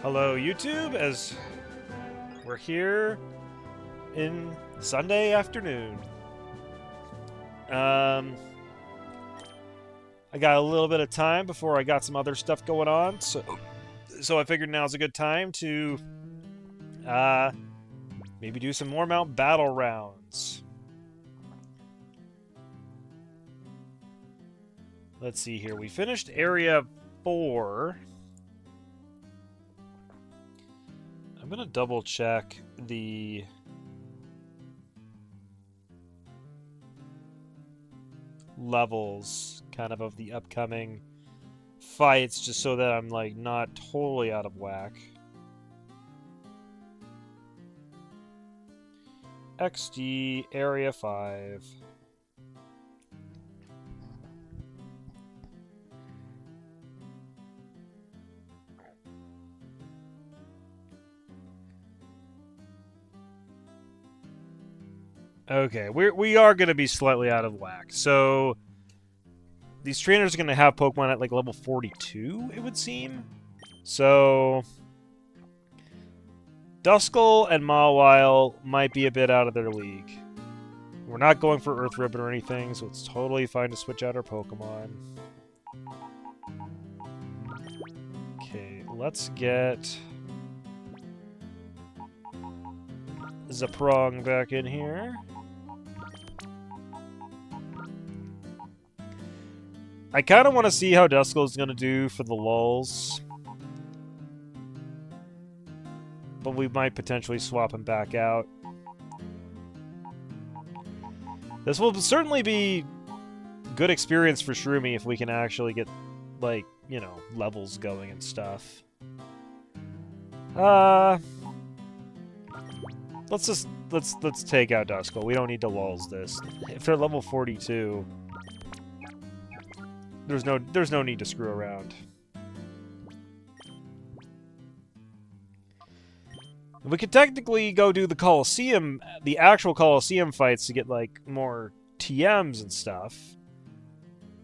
Hello, YouTube, as we're here in Sunday afternoon. I got a little bit of time before I got some other stuff going on, so I figured now's a good time to maybe do some more Mount Battle rounds. Let's see here. We finished Area 4. I'm gonna double check the levels kind of the upcoming fights just so that I'm like not totally out of whack. XD Area 5. Okay, we are going to be slightly out of whack. So these trainers are going to have Pokemon at like level 42, it would seem. So Duskull and Mawile might be a bit out of their league. We're not going for Earth Ribbon or anything, so it's totally fine to switch out our Pokemon. Okay, let's get Zaprong back in here. I kind of want to see how Duskull is going to do for the lulls. But we might potentially swap him back out. This will certainly be good experience for Shroomy if we can actually get, like, you know, levels going and stuff. Let's take out Duskull. We don't need to lulls this. If they're level 42... There's no need to screw around. We could technically go do the Coliseum, the actual Coliseum fights to get like more TMs and stuff.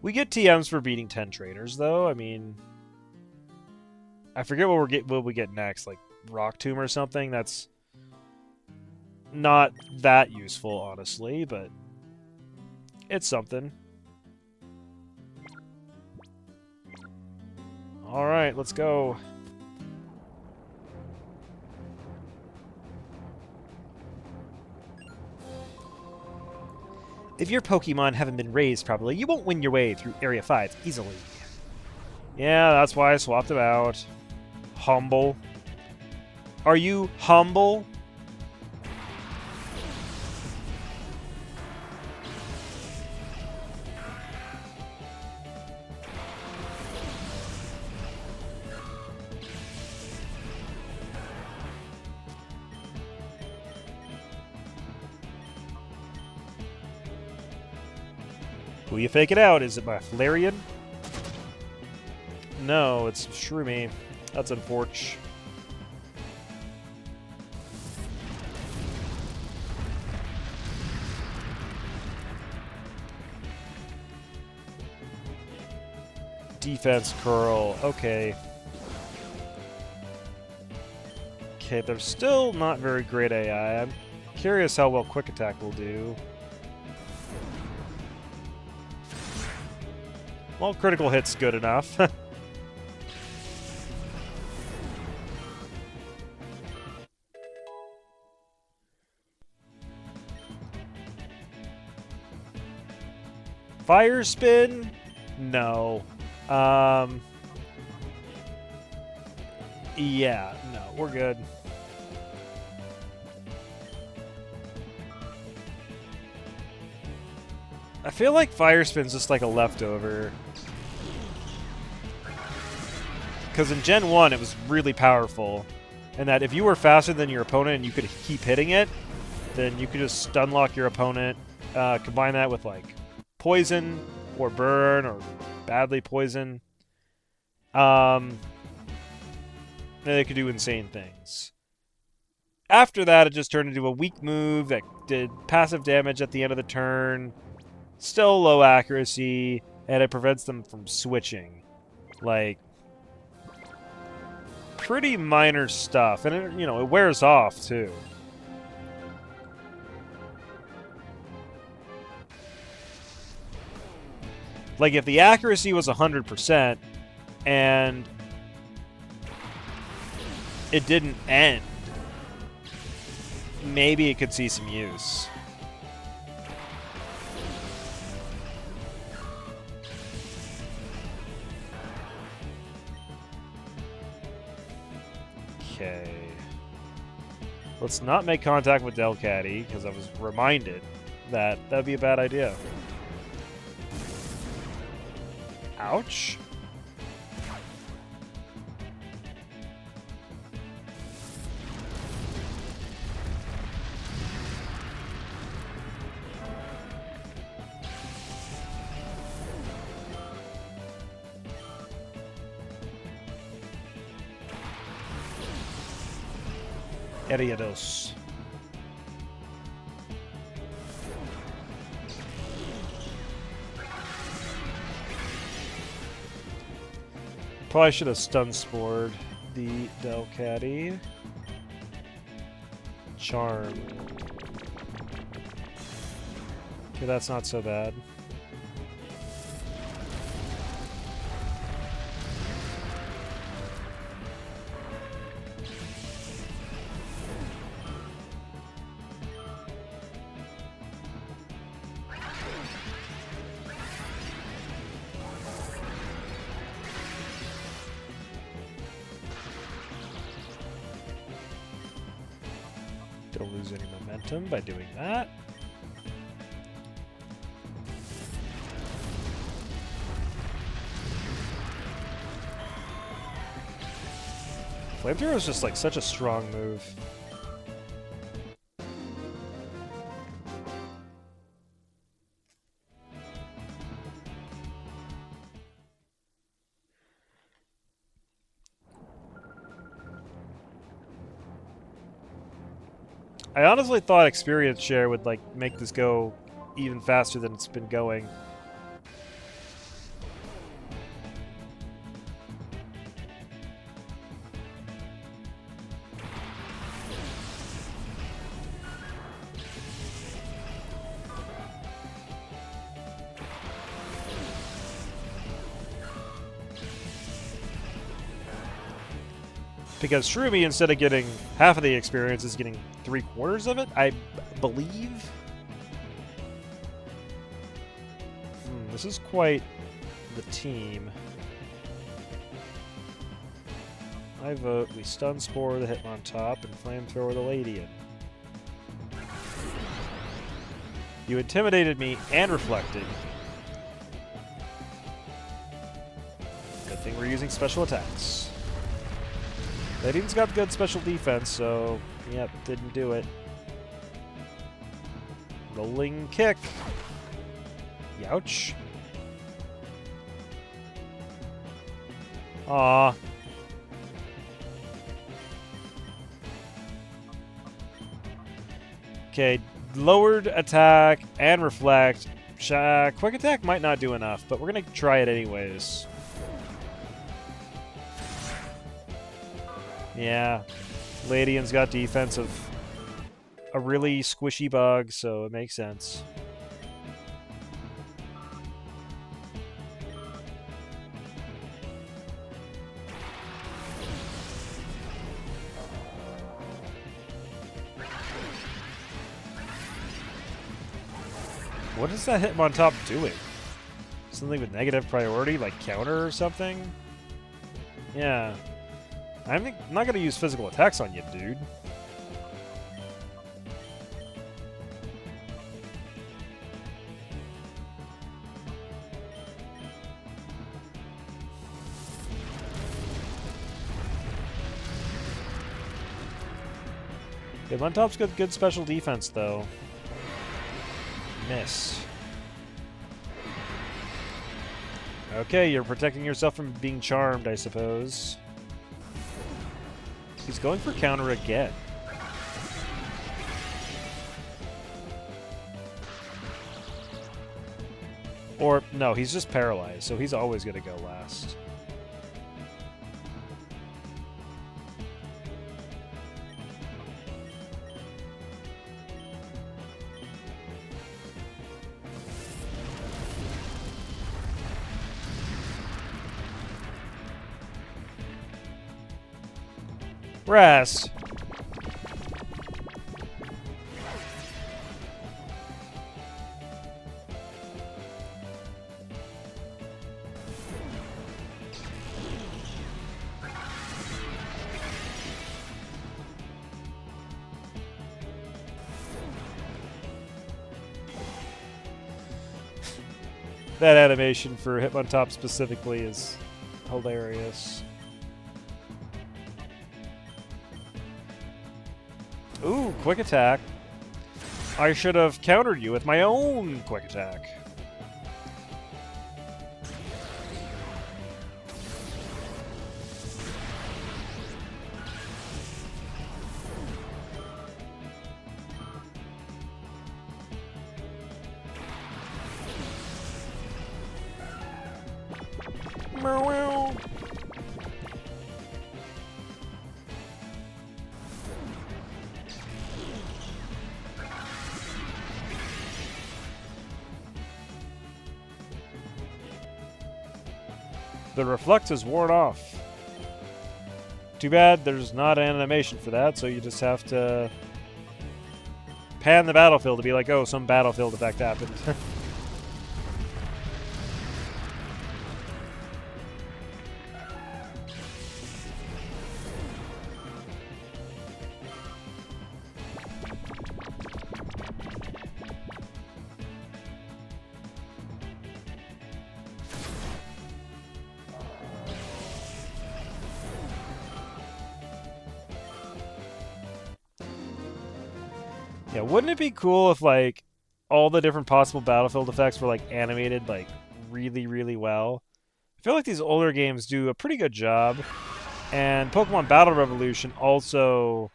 We get TMs for beating 10 trainers though. I mean, I forget what we get next, like Rock Tomb or something. That's not that useful, honestly, but it's something. Alright, let's go. If your Pokemon haven't been raised properly, you won't win your way through Area 5 easily. Yeah, that's why I swapped him out. Humble. Are you humble? Will you fake it out? Is it my Flareon? No, it's Shroomy. That's unfortunate. Defense curl. Okay. Okay, they're still not very great AI. I'm curious how well Quick Attack will do. Well, critical hit's good enough. Fire Spin? No. Yeah, no, we're good. I feel like Fire Spin's just like a leftover. Because in Gen 1, it was really powerful. And that if you were faster than your opponent and you could keep hitting it, then you could just stun lock your opponent. Combine that with, like, Poison or Burn or Badly Poison. And they could do insane things. After that, it just turned into a weak move that did passive damage at the end of the turn. Still low accuracy, and it prevents them from switching. Like, pretty minor stuff, and it, you know, it wears off too. Like if the accuracy was 100% and it didn't end, maybe it could see some use. Okay. Let's not make contact with Delcatty, because I was reminded that that'd be a bad idea. Ouch. Eriados. Probably should have stun spored the Delcatty. Charm. Okay, that's not so bad. Don't lose any momentum by doing that. Flamethrower is just like such a strong move. I honestly thought experience share would like make this go even faster than it's been going. Because Shroomy, instead of getting half of the experience, is getting 3/4 of it, I believe. This is quite the team. I vote we Stun Spore the Hitmontop and Flamethrower the Ladian. You intimidated me and reflected. Good thing we're using special attacks. Ladian's got good special defense, so yep, didn't do it. Rolling kick. Youch. Aw. Okay, lowered attack and reflect. Quick attack might not do enough, but we're gonna try it anyways. Yeah, Ladian's got defense of a really squishy bug, so it makes sense. What is that Hitmontop doing? Something with negative priority, like counter or something? Yeah. I'm not going to use physical attacks on you, dude. Hitmontop's got good special defense, though. Miss. Okay, you're protecting yourself from being charmed, I suppose. He's going for counter again. Or, no, he's just paralyzed, so he's always going to go last. Rest. That animation for Hitmontop specifically is hilarious. Ooh, quick attack. I should have countered you with my own quick attack. The reflect is worn off. Too bad there's not an animation for that, so you just have to pan the battlefield to be like, oh, some battlefield effect happened. Yeah, wouldn't it be cool if, like, all the different possible battlefield effects were, like, animated, like, really, really well? I feel like these older games do a pretty good job, and Pokemon Battle Revolution also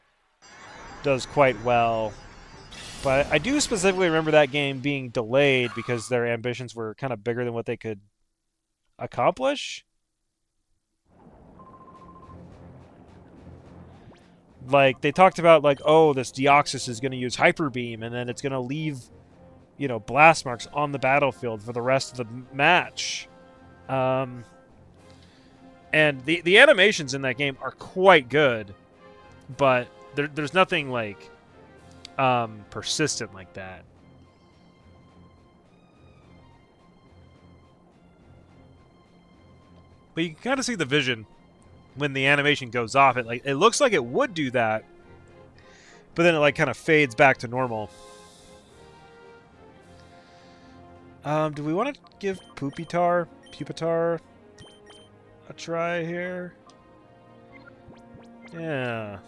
does quite well. But I do specifically remember that game being delayed because their ambitions were kind of bigger than what they could accomplish. Like, they talked about, like, oh, this Deoxys is going to use Hyper Beam, and then it's going to leave, you know, blast marks on the battlefield for the rest of the match. And the animations in that game are quite good, but there's nothing, like, persistent like that. But you can kind of see the vision when the animation goes off. It looks like it would do that, but then it like kind of fades back to normal. Do we want to give Pupitar a try here? Yeah.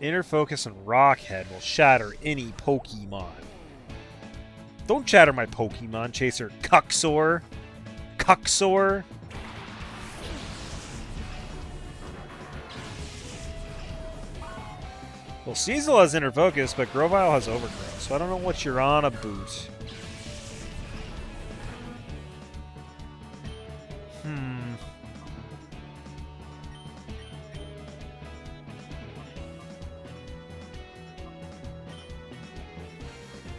Inner Focus and Rockhead will shatter any Pokemon. Don't shatter my Pokemon, Chaser Cuxor. Cuxor. Well, Cecil has Inner Focus, but Grovyle has Overgrowth, so I don't know what you're on about.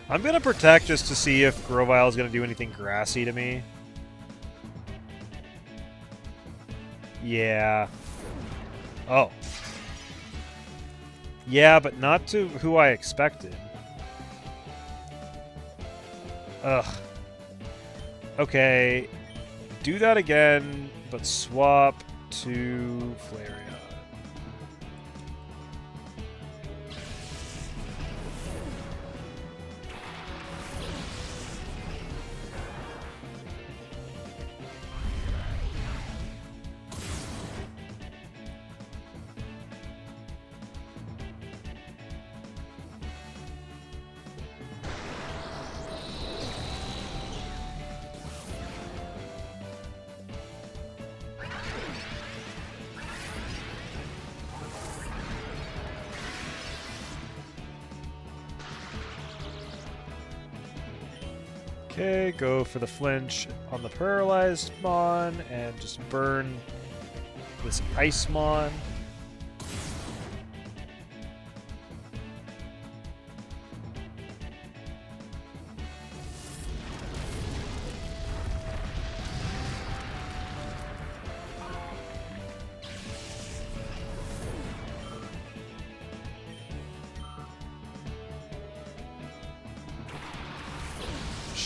I'm going to Protect just to see if Grovyle is going to do anything grassy to me. Yeah. Oh. Yeah, but not to who I expected. Ugh. Okay. Do that again, but swap to Flareon. Okay, go for the flinch on the paralyzed Mon and just burn this Ice Mon.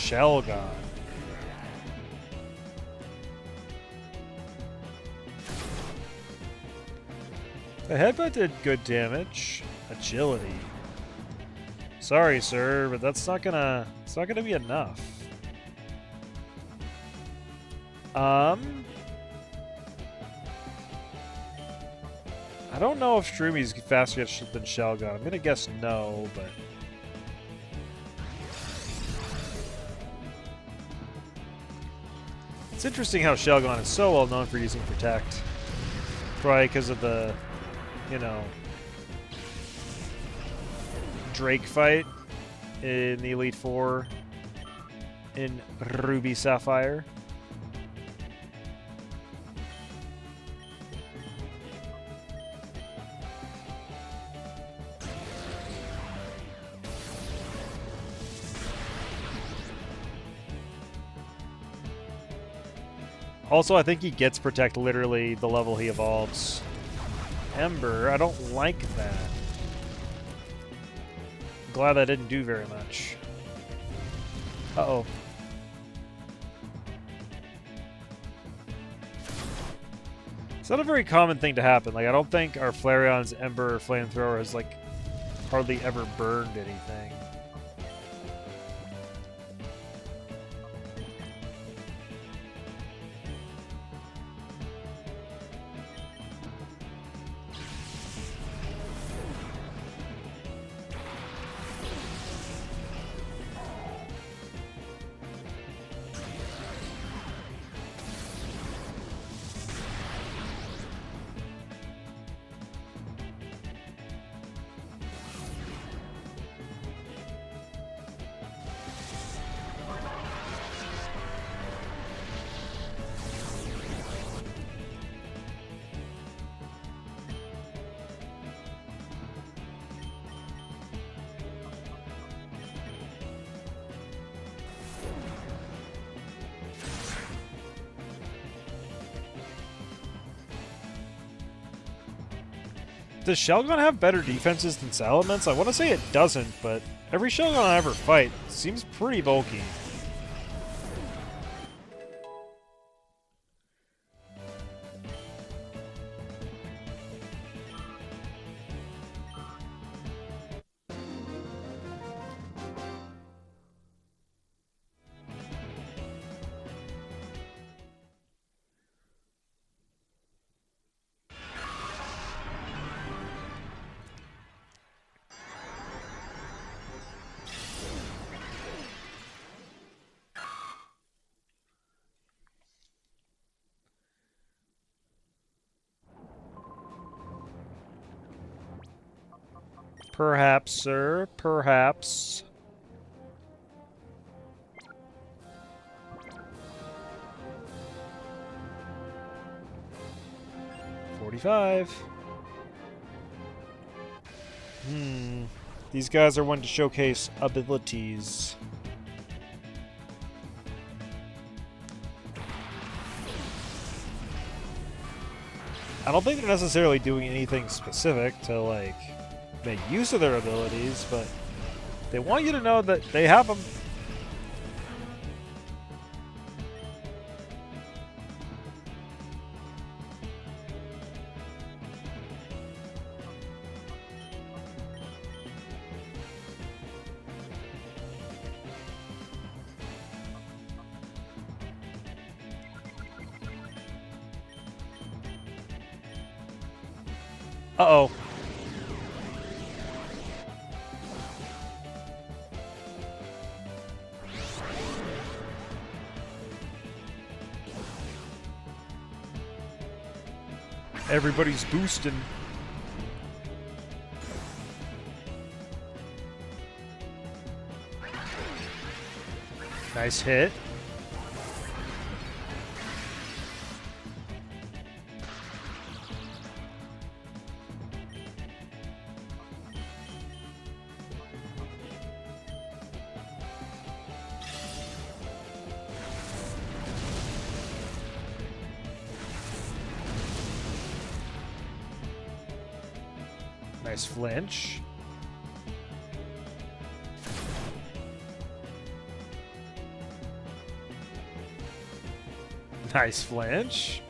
Shelgon. The headbutt did good damage. Agility. Sorry, sir, but it's not gonna be enough. I don't know if Shroomi's faster than Shelgon. I'm gonna guess no, but it's interesting how Shelgon is so well known for using Protect. Probably because of the, you know, Drake fight in the Elite Four in Ruby Sapphire. Also, I think he gets Protect literally the level he evolves. Ember, I don't like that. I'm glad that didn't do very much. Uh-oh. It's not a very common thing to happen. Like, I don't think our Flareon's Ember Flamethrower has, like, hardly ever burned anything. Does Shelgon have better defenses than Salamence? I want to say it doesn't, but every Shelgon I ever fight seems pretty bulky. Perhaps, sir. Perhaps. $45. These guys are one to showcase abilities. I don't think they're necessarily doing anything specific to, like, make use of their abilities, but they want you to know that they have them. Uh-oh. Everybody's boosting. Nice hit. Nice flinch. Nice flinch.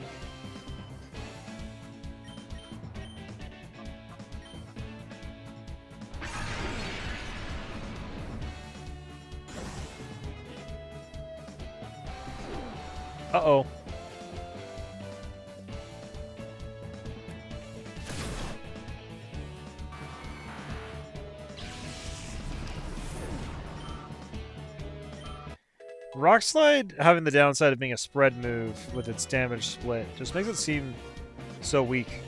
Uh-oh. Rock Slide having the downside of being a spread move with its damage split just makes it seem so weak.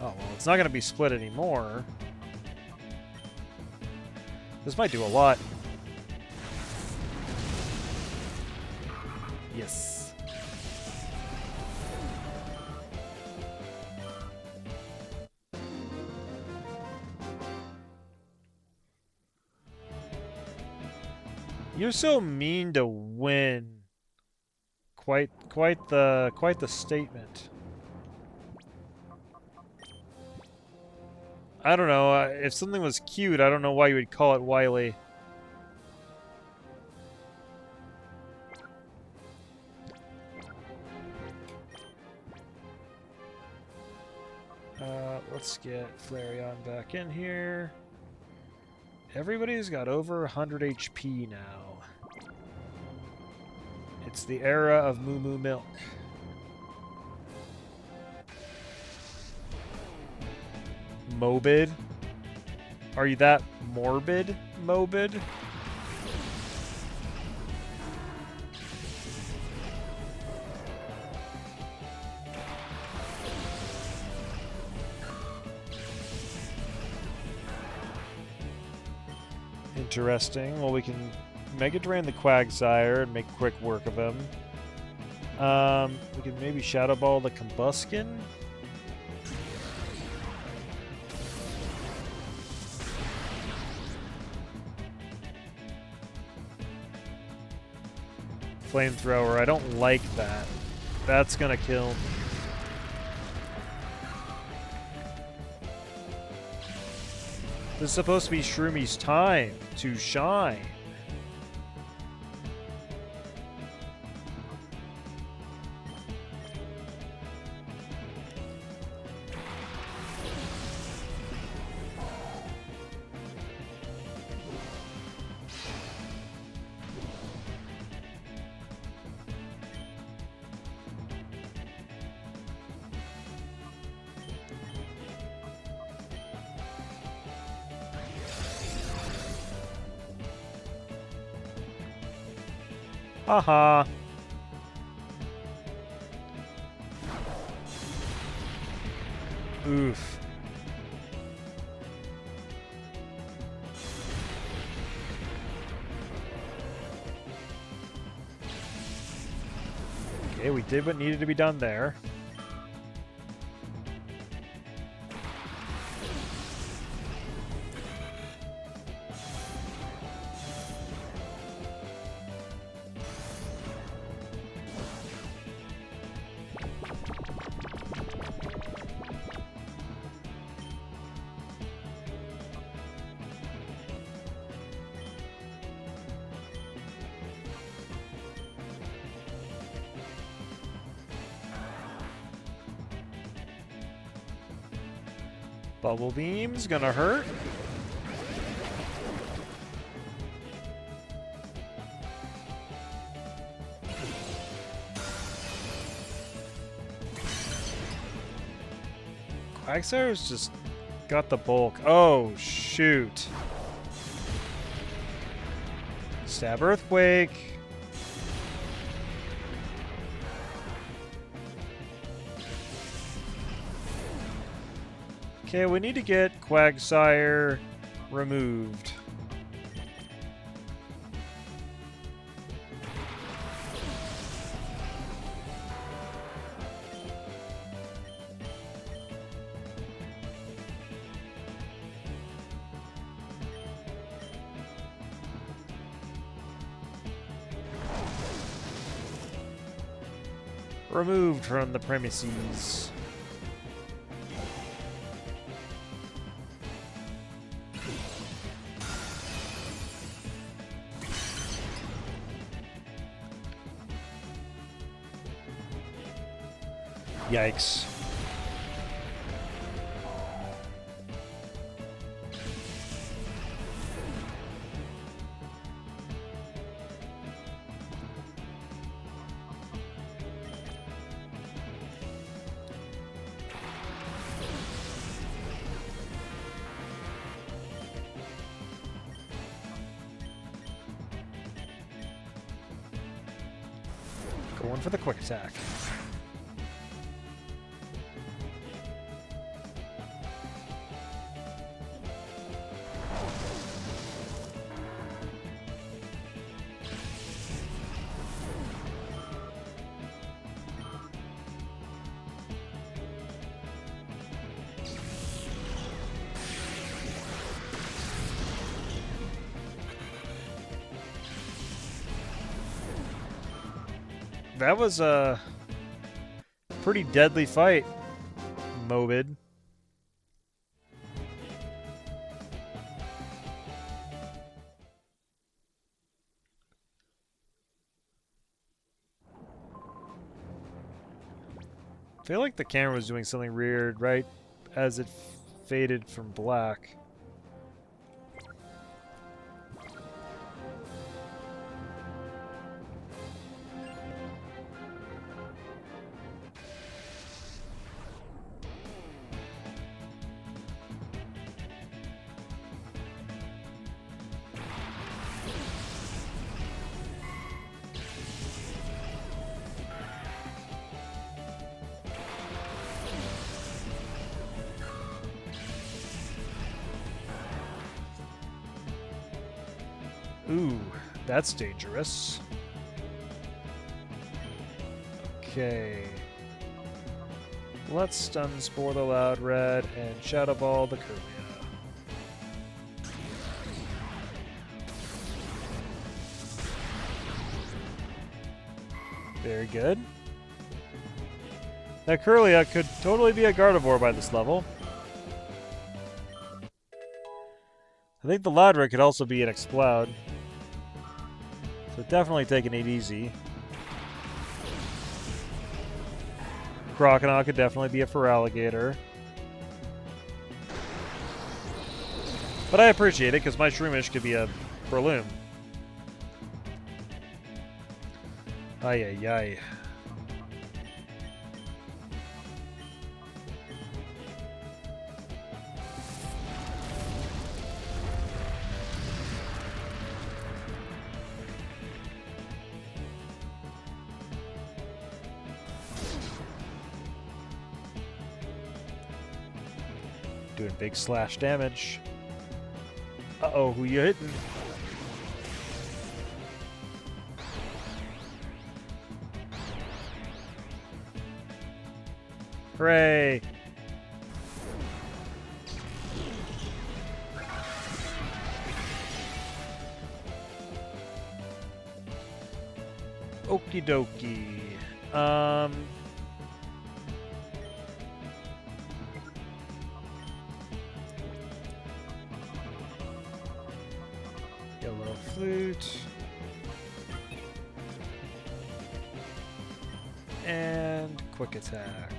Oh, well, it's not going to be split anymore. This might do a lot. Yes. You're so mean to win. Quite the statement. I don't know. If something was cute, I don't know why you would call it wily. Let's get Flareon back in here. Everybody's got over 100 HP now. It's the era of Moo Moo Milk. Mobid? Are you that morbid, Mobid? Interesting. Well, we can Mega Drain the Quagsire and make quick work of him. We can maybe Shadow Ball the Combuskin. Flamethrower. I don't like that. That's gonna kill me. This is supposed to be Shroomi's time to shine. Haha. Oof. Okay, we did what needed to be done there. Bubble Beam's gonna hurt. Quagsire's just got the bulk. Oh, shoot. Stab Earthquake. Okay, we need to get Quagsire removed. Removed from the premises. Yikes. Going for the quick attack. That was a pretty deadly fight, Mobid. I feel like the camera was doing something weird right as it faded from black. Ooh, that's dangerous. Okay. Let's stun Spore the Loud Red and Shadow Ball the Curlia. Very good. That Curlia could totally be a Gardevoir by this level. I think the Loud Red could also be an Explode. So definitely taking it easy. Crocodile could definitely be a Feraligatr. But I appreciate it because my Shroomish could be a Breloom. Ay ay ay. Doing big slash damage. Uh-oh, who you hitting? Hooray! Okie dokie. Yellow Flute. And Quick Attack.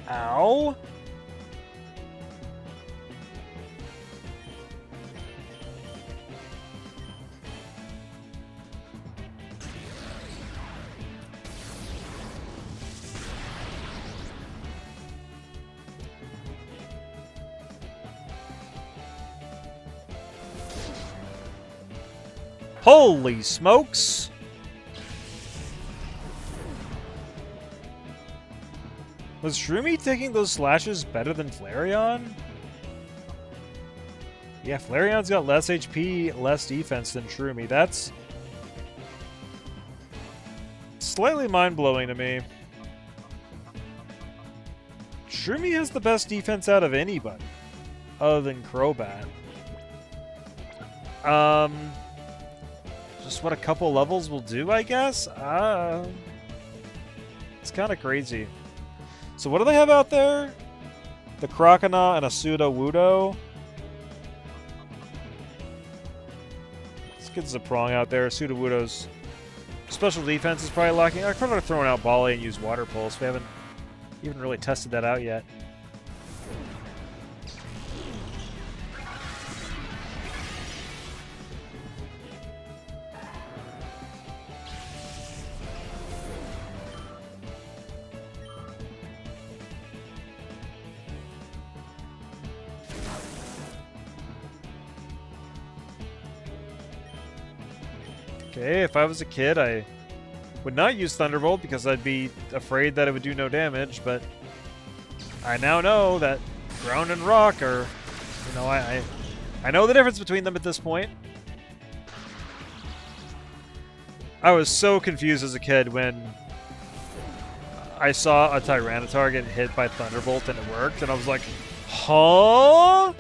Ow! Holy smokes! Was Shroomy taking those slashes better than Flareon? Yeah, Flareon's got less HP, less defense than Shroomy. That's slightly mind-blowing to me. Shroomy has the best defense out of anybody, other than Crobat. Just what a couple levels will do, I guess? It's kind of crazy. So what do they have out there? The Crocodile and a Sudowoodo. Let's get the Prong out there. Sudowoodo's special defense is probably lacking. I could have thrown out Volley and used Water Pulse. We haven't even really tested that out yet. Okay, if I was a kid, I would not use Thunderbolt because I'd be afraid that it would do no damage, but I now know that Ground and Rock are, you know, I know the difference between them at this point. I was so confused as a kid when I saw a Tyranitar get hit by Thunderbolt and it worked, and I was like, huh?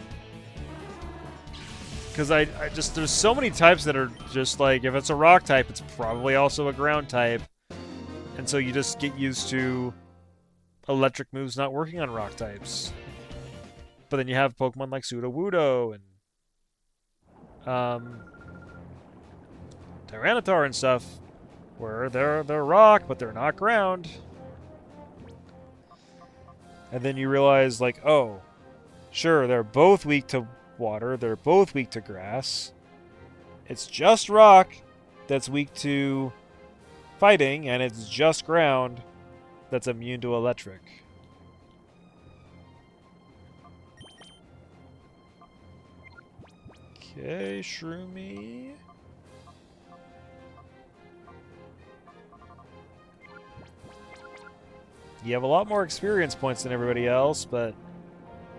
Because I just, there's so many types that are just like, if it's a rock type, it's probably also a ground type. And so you just get used to electric moves not working on rock types. But then you have Pokemon like Sudowoodo and Tyranitar and stuff, where they're rock, but they're not ground. And then you realize, like, oh, sure, they're both weak to water, they're both weak to grass. It's just rock that's weak to fighting, and it's just ground that's immune to electric. Okay, Shroomy. You have a lot more experience points than everybody else, but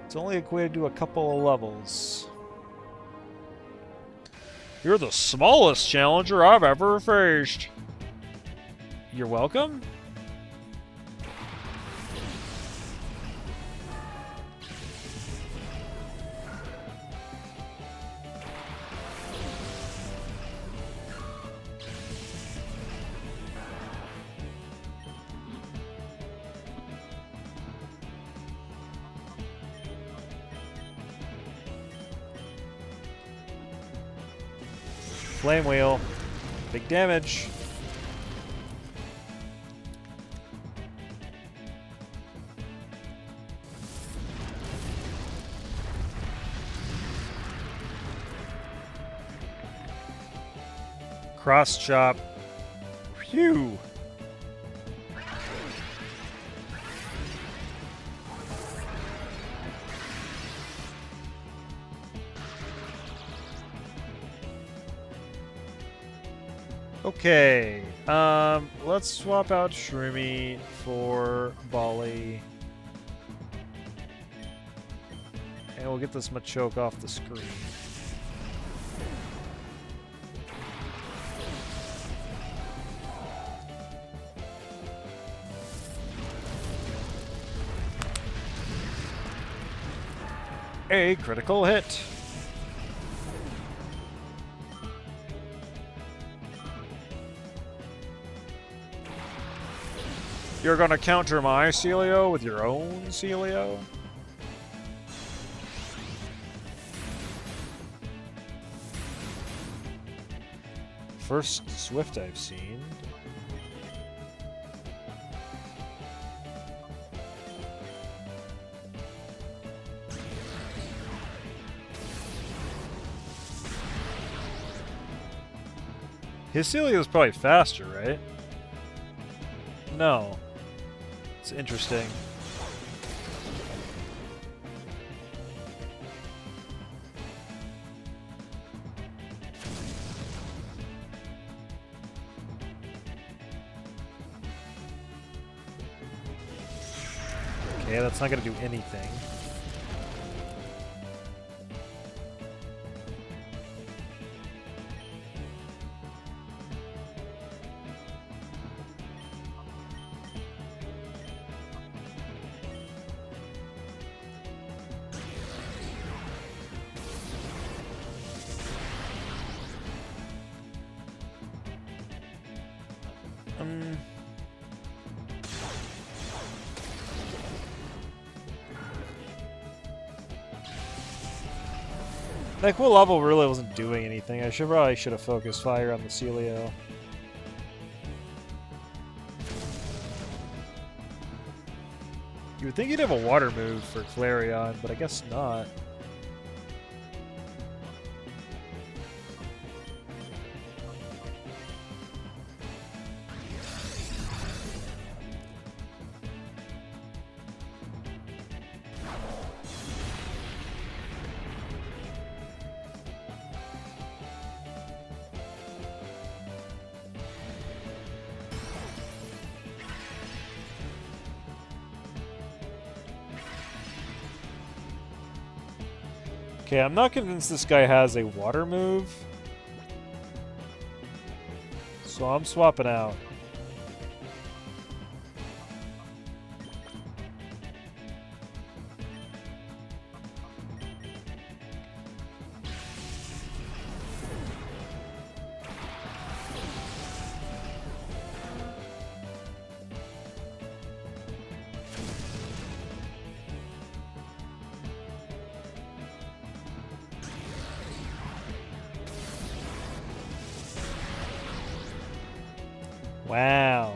it's only equated to a couple of levels. You're the smallest challenger I've ever faced. You're welcome? Flame Wheel. Big damage. Cross chop. Phew. Okay, let's swap out Shroomy for Volley. And we'll get this Machoke off the screen. A critical hit. You're gonna counter my Celio with your own Celio? First Swift I've seen. His Celio is probably faster, right? No. It's interesting. Okay, that's not going to do anything. That cool level really wasn't doing anything. I probably should have focused fire on the Celio. You would think you'd have a water move for Flareon, but I guess not. Okay, I'm not convinced this guy has a water move. So I'm swapping out. Wow.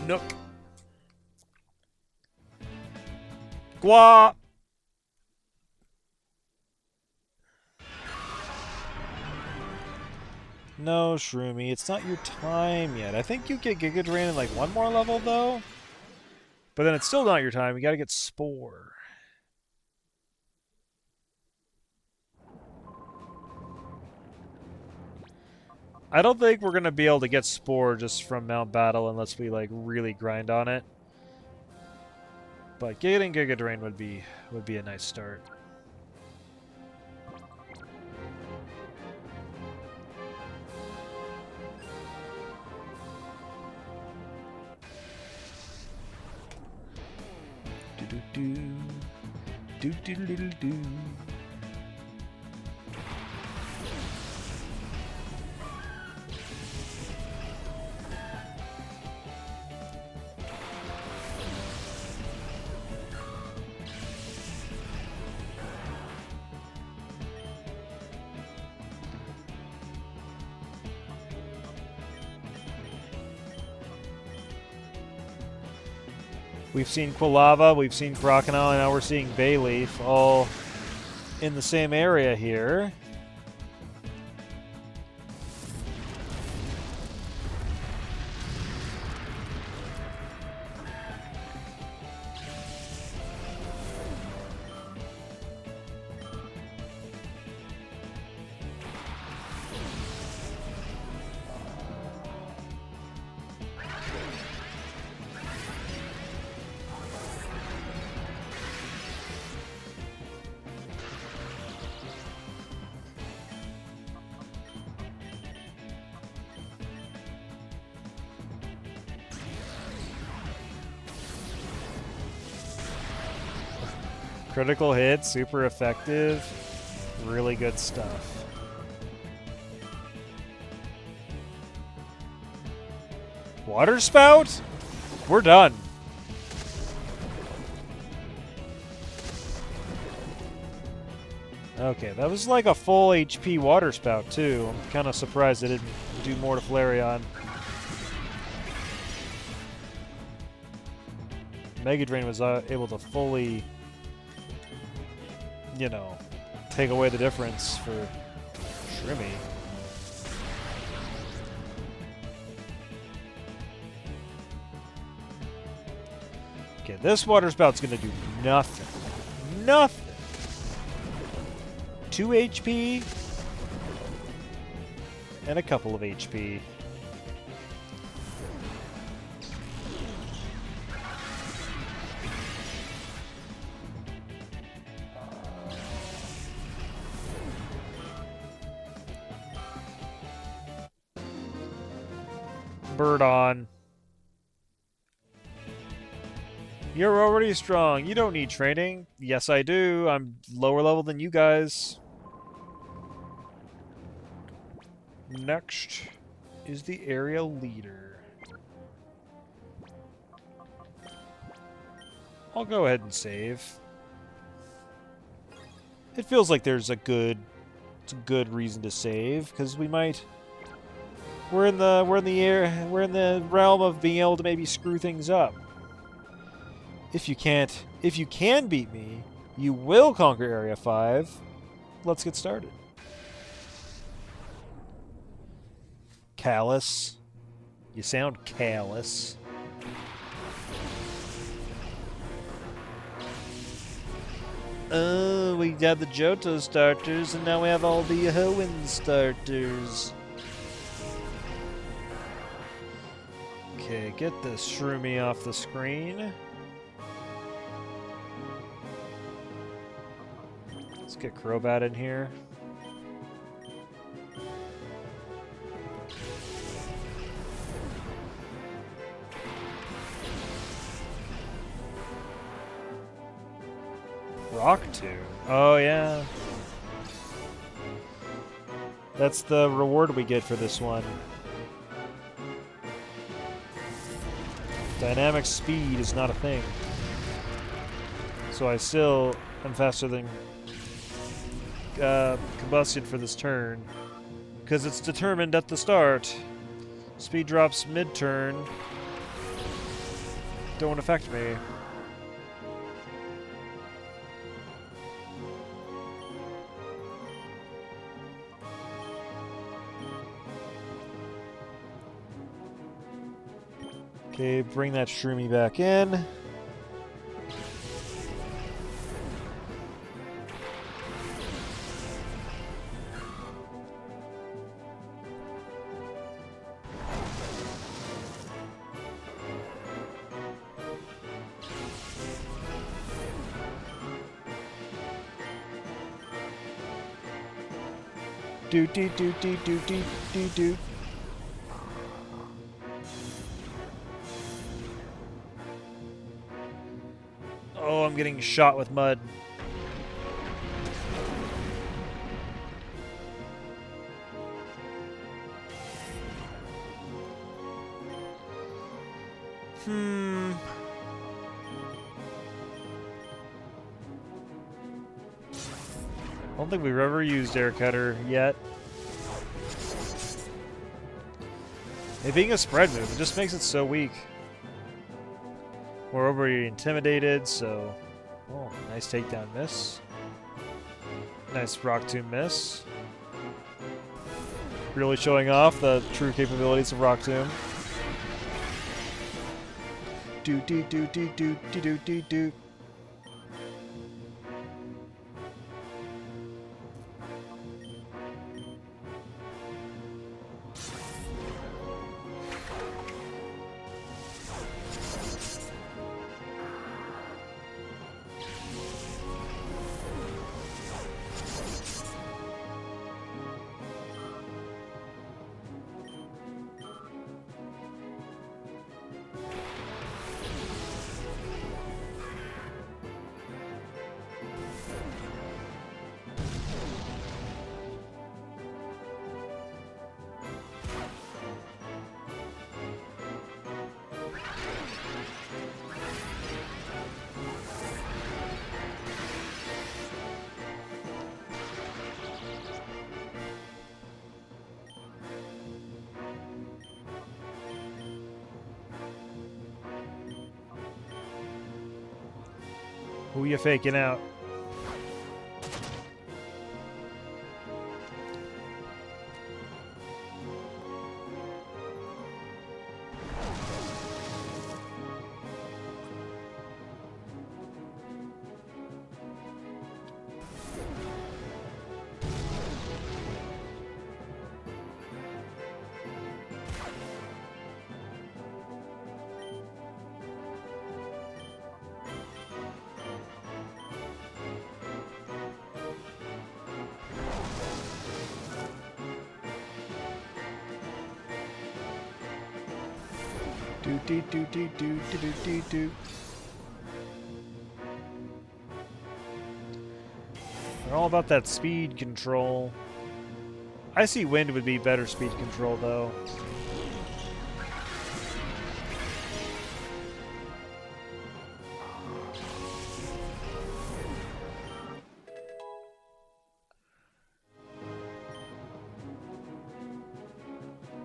Nook. Gwa! No, Shroomy, it's not your time yet. I think you get Giga Drain in like one more level, though. But then it's still not your time. You gotta get Spore. I don't think we're gonna be able to get Spore just from Mount Battle unless we like really grind on it. But getting Giga Drain would be a nice start. Do do do do do do do. We've seen Quilava, we've seen Crocodile, and now we're seeing Bayleaf, all in the same area here. Critical hit, super effective, really good stuff. Water Spout? We're done. Okay, that was like a full HP Water Spout too. I'm kind of surprised it didn't do more to Flareon. Mega Drain was able to fully, you know, take away the difference for Shrimmy. Okay, this Water Spout's gonna do nothing. Nothing. 2 HP and a couple of HP. Bird on. You're already strong. You don't need training. Yes, I do. I'm lower level than you guys. Next is the area leader. I'll go ahead and save. It feels like it's a good reason to save because we're in the realm of being able to maybe screw things up. If you can beat me, you will conquer Area 5. Let's get started. Callous. You sound callous. Oh, we got the Johto starters, and now we have all the Hoenn starters. Okay, get the Shroomy off the screen. Let's get Crobat in here. Rock Tomb. Oh, yeah. That's the reward we get for this one. Dynamic speed is not a thing. So I still am faster than Combustion for this turn. Because it's determined at the start. Speed drops mid-turn. Don't affect me. Okay, bring that Shroomy back in. Do do do do do do do do. Oh, I'm getting shot with mud. I don't think we've ever used Air Cutter yet. It being a spread move, it just makes it so weak. We're already intimidated, so... Oh, nice takedown miss. Nice Rock Tomb miss. Really showing off the true capabilities of Rock Tomb. Do do do do do do do do do. Who you faking out? Do do do do do do do do do. They're all about that speed control. I see wind would be better speed control though.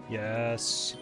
Yes.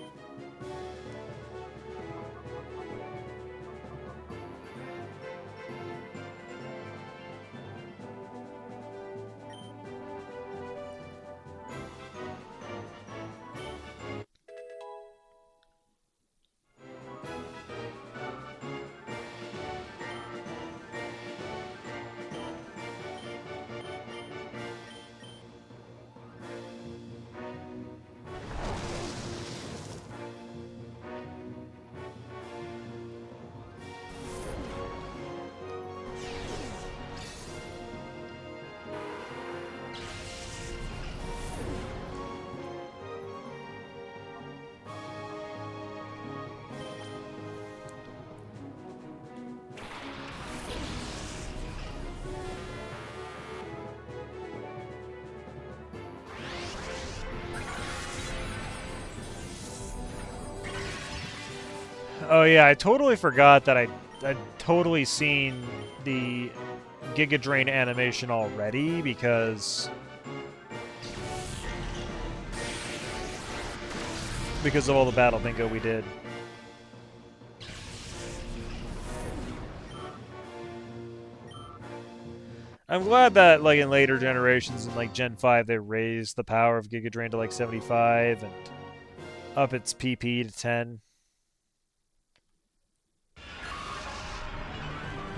Oh yeah, I totally forgot that I'd totally seen the Giga Drain animation already because of all the battle bingo we did. I'm glad that like in later generations in like Gen 5 they raised the power of Giga Drain to like 75 and up its PP to 10.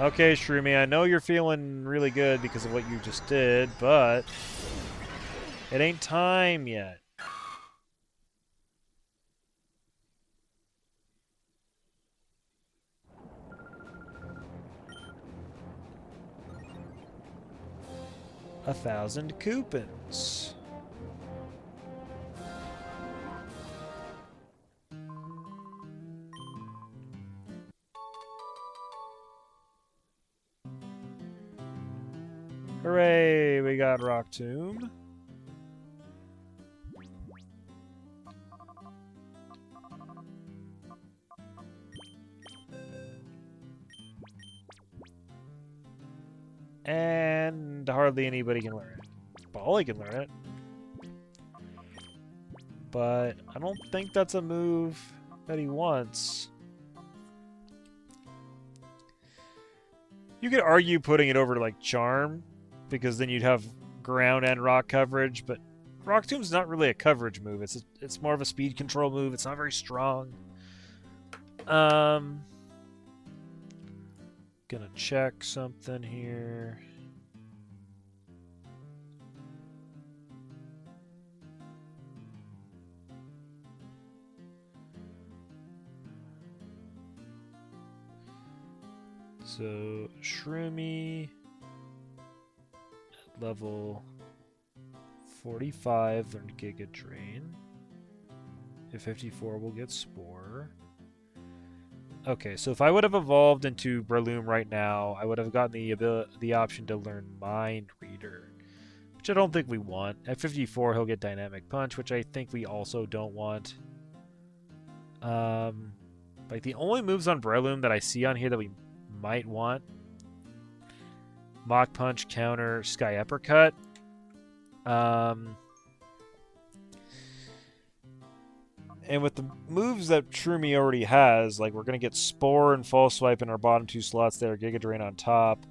Okay, Shroomy, I know you're feeling really good because of what you just did, but it ain't time yet. A 1,000 coupons. Hooray, we got Rock Tomb. And hardly anybody can learn it. Bali can learn it. But I don't think that's a move that he wants. You could argue putting it over to like Charm, because then you'd have ground and rock coverage, but Rock Tomb's not really a coverage move. It's more of a speed control move. It's not very strong. Gonna check something here. So, Shroomy at level 45 learned Giga Drain. At 54 we'll get Spore. Okay, so if I would have evolved into Breloom right now, I would have gotten the option to learn Mind Reader, which I don't think we want. At 54 he'll get Dynamic Punch, which I think we also don't want. Like the only moves on Breloom that I see on here that we might want: Mach Punch, Counter, Sky Uppercut. And with the moves that Shroomy already has, like we're going to get Spore and False Swipe in our bottom two slots there, Giga Drain on top.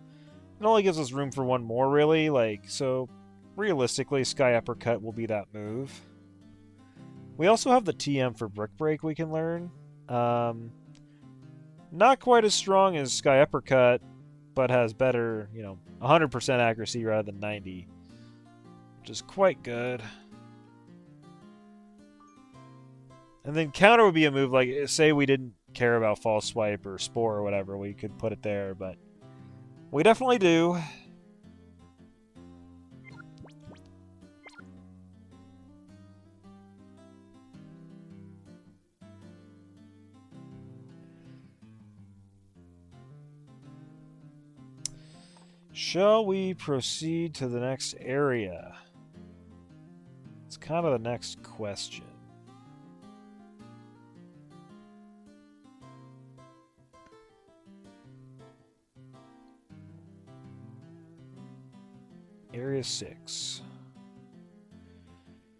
It only gives us room for one more, really. Like, so realistically, Sky Uppercut will be that move. We also have the TM for Brick Break we can learn. Not quite as strong as Sky Uppercut, but has better, 100% accuracy rather than 90, which is quite good. And then Counter would be a move like, say we didn't care about False Swipe or Spore or whatever, we could put it there, but we definitely do. Shall we proceed to the next area? It's kind of the next question. Area 6.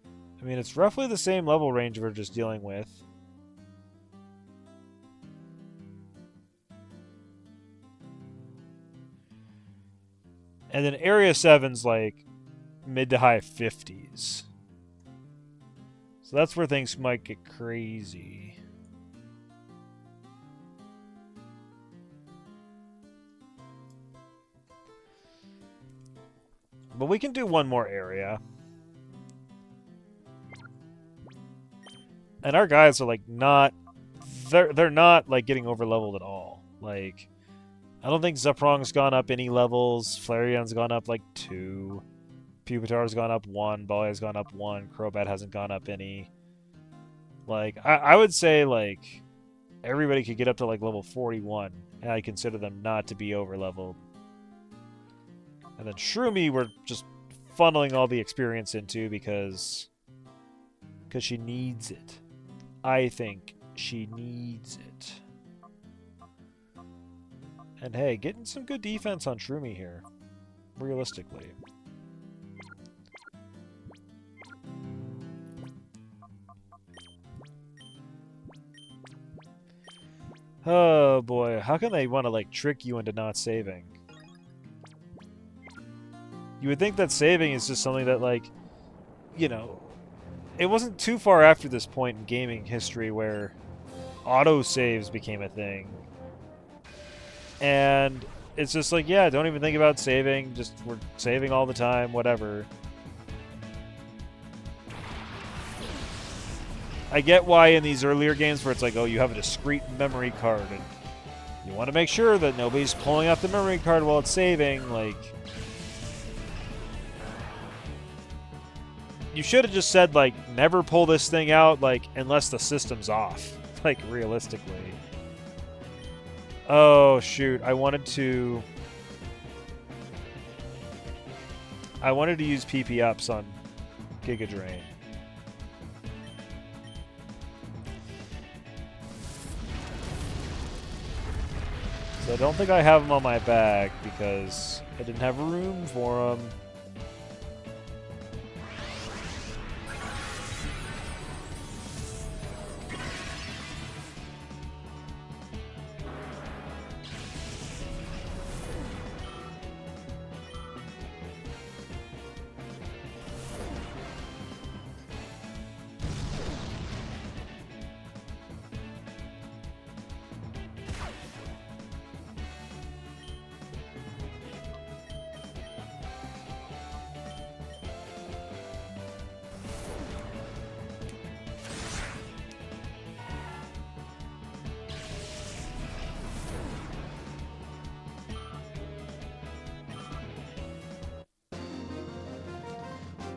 I mean, it's roughly the same level range we're just dealing with. And then Area 7's like mid to high 50s. So that's where things might get crazy. But we can do one more area. And our guys are like not... They're not like getting over leveled at all. Like, I don't think Zeprong's gone up any levels. Flareon's gone up like 2. Pupitar's gone up 1. Balya's gone up 1. Crobat hasn't gone up any. Like, I would say like everybody could get up to like level 41, and I consider them not to be over leveled. And then Shroomy, we're just funneling all the experience into because she needs it. I think she needs it. And hey, getting some good defense on Shroomy here, realistically. Oh boy, how can they want to like trick you into not saving? You would think that saving is just something that, like, you know, it wasn't too far after this point in gaming history where auto-saves became a thing. And it's just like, yeah, don't even think about saving, just we're saving all the time, whatever. I get why in these earlier games where it's like, oh, you have a discrete memory card, and you want to make sure that nobody's pulling out the memory card while it's saving, like... You should have just said, like, never pull this thing out, like, unless the system's off. Like, realistically. Oh, shoot. I wanted to use PP ups on Giga Drain. So I don't think I have them on my bag because I didn't have room for them.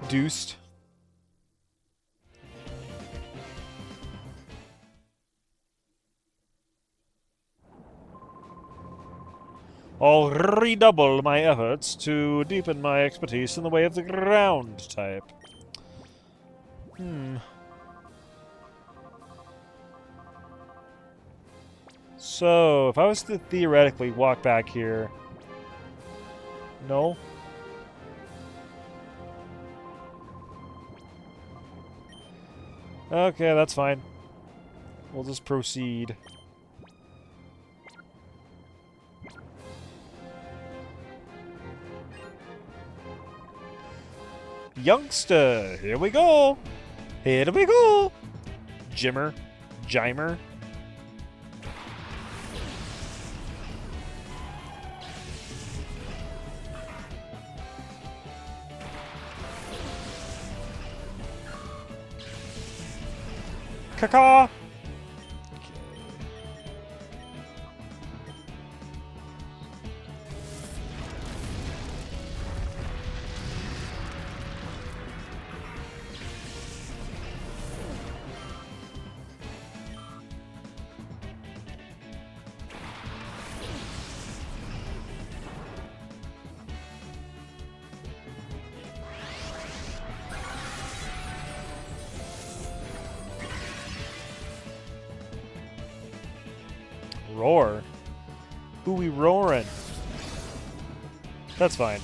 Deuced. I'll redouble my efforts to deepen my expertise in the way of the ground type. So, if I was to theoretically walk back here... No? Okay, that's fine. We'll just proceed. Youngster, here we go! Here we go! Jimmer. Jimer. Caca! Roar? Who we roaring? That's fine.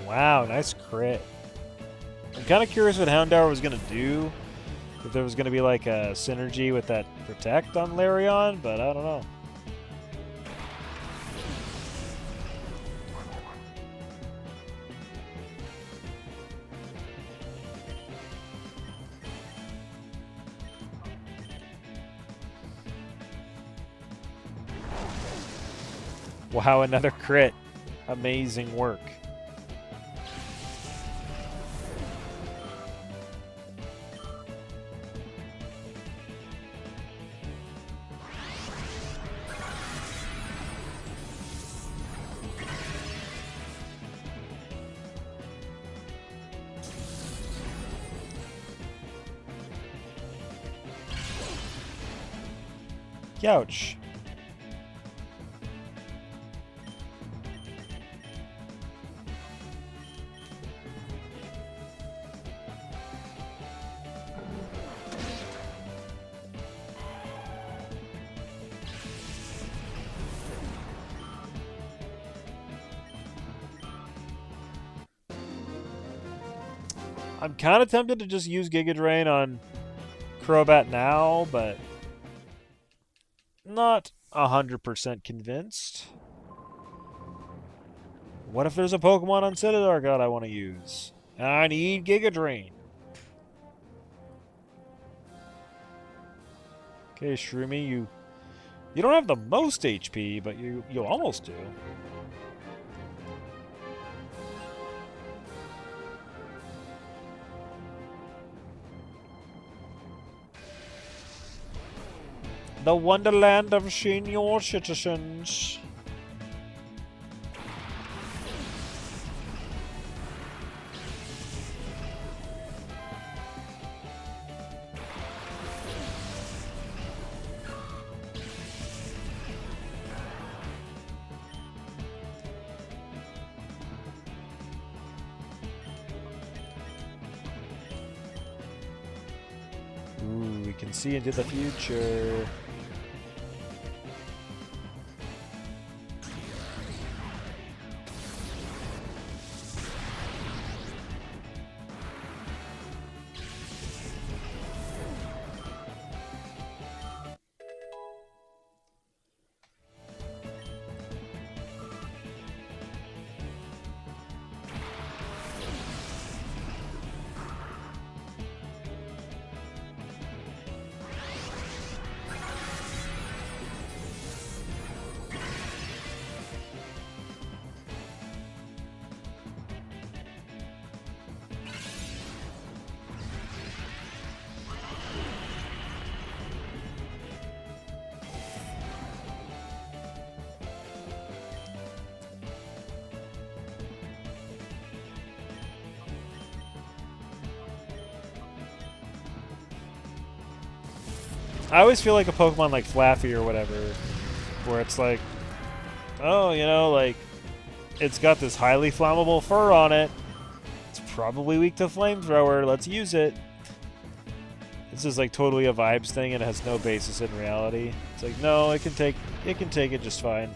Wow, nice crit. I'm kind of curious what Houndour was going to do. If there was going to be like a synergy with that Protect on Larion, but I don't know. Wow, another crit. Amazing work. Ouch. I'm kind of tempted to just use Giga Drain on Crobat now, but not 100% convinced. What if there's a Pokemon on Citadar God I want to use? I need Giga Drain. Okay, Shroomy, you don't have the most HP, but you almost do. The wonderland of senior citizens. Ooh, we can see into the future. I always feel like a Pokemon like Flaffy or whatever, where it's like, oh, you know, like, it's got this highly flammable fur on it. It's probably weak to Flamethrower. Let's use it. This is like totally a vibes thing and it has no basis in reality. It's like, no, it can take it just fine.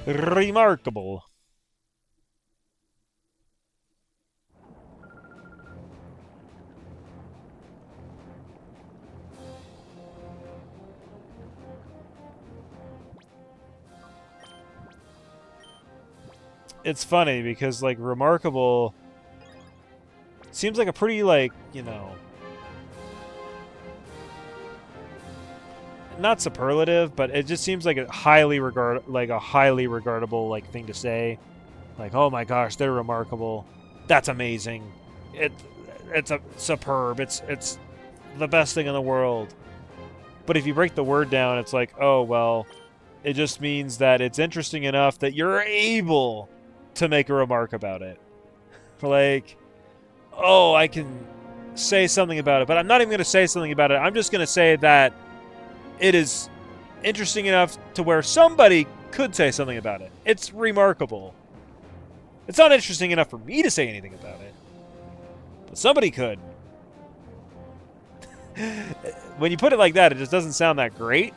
Remarkable. it's funny because like remarkable seems like a pretty like, you know, not superlative, but it just seems like a highly regardable like thing to say. Like, oh my gosh, they're remarkable. That's amazing. It's a superb. It's the best thing in the world. But if you break the word down, it's like, oh well, it just means that it's interesting enough that you're able to make a remark about it. Like, oh, I can say something about it, but I'm not even going to say something about it. I'm just going to say that it is interesting enough to where somebody could say something about it. It's remarkable. It's not interesting enough for me to say anything about it, but somebody could. When you put it like that, it just doesn't sound that great.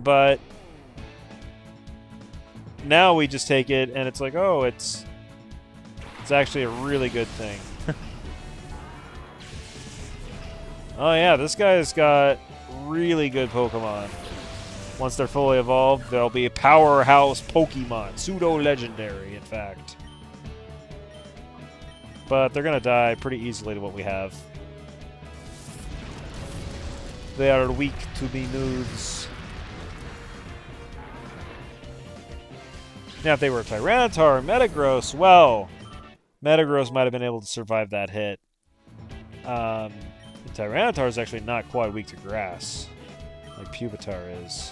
But now we just take it and it's like, oh, it's actually a really good thing. Oh yeah, this guy's got really good Pokemon. Once they're fully evolved, they'll be a powerhouse Pokemon. Pseudo-legendary, in fact. But they're going to die pretty easily to what we have. They are weak to the moves. Now, if they were a Tyranitar or Metagross, well, Metagross might have been able to survive that hit. The Tyranitar is actually not quite weak to grass, like Pupitar is.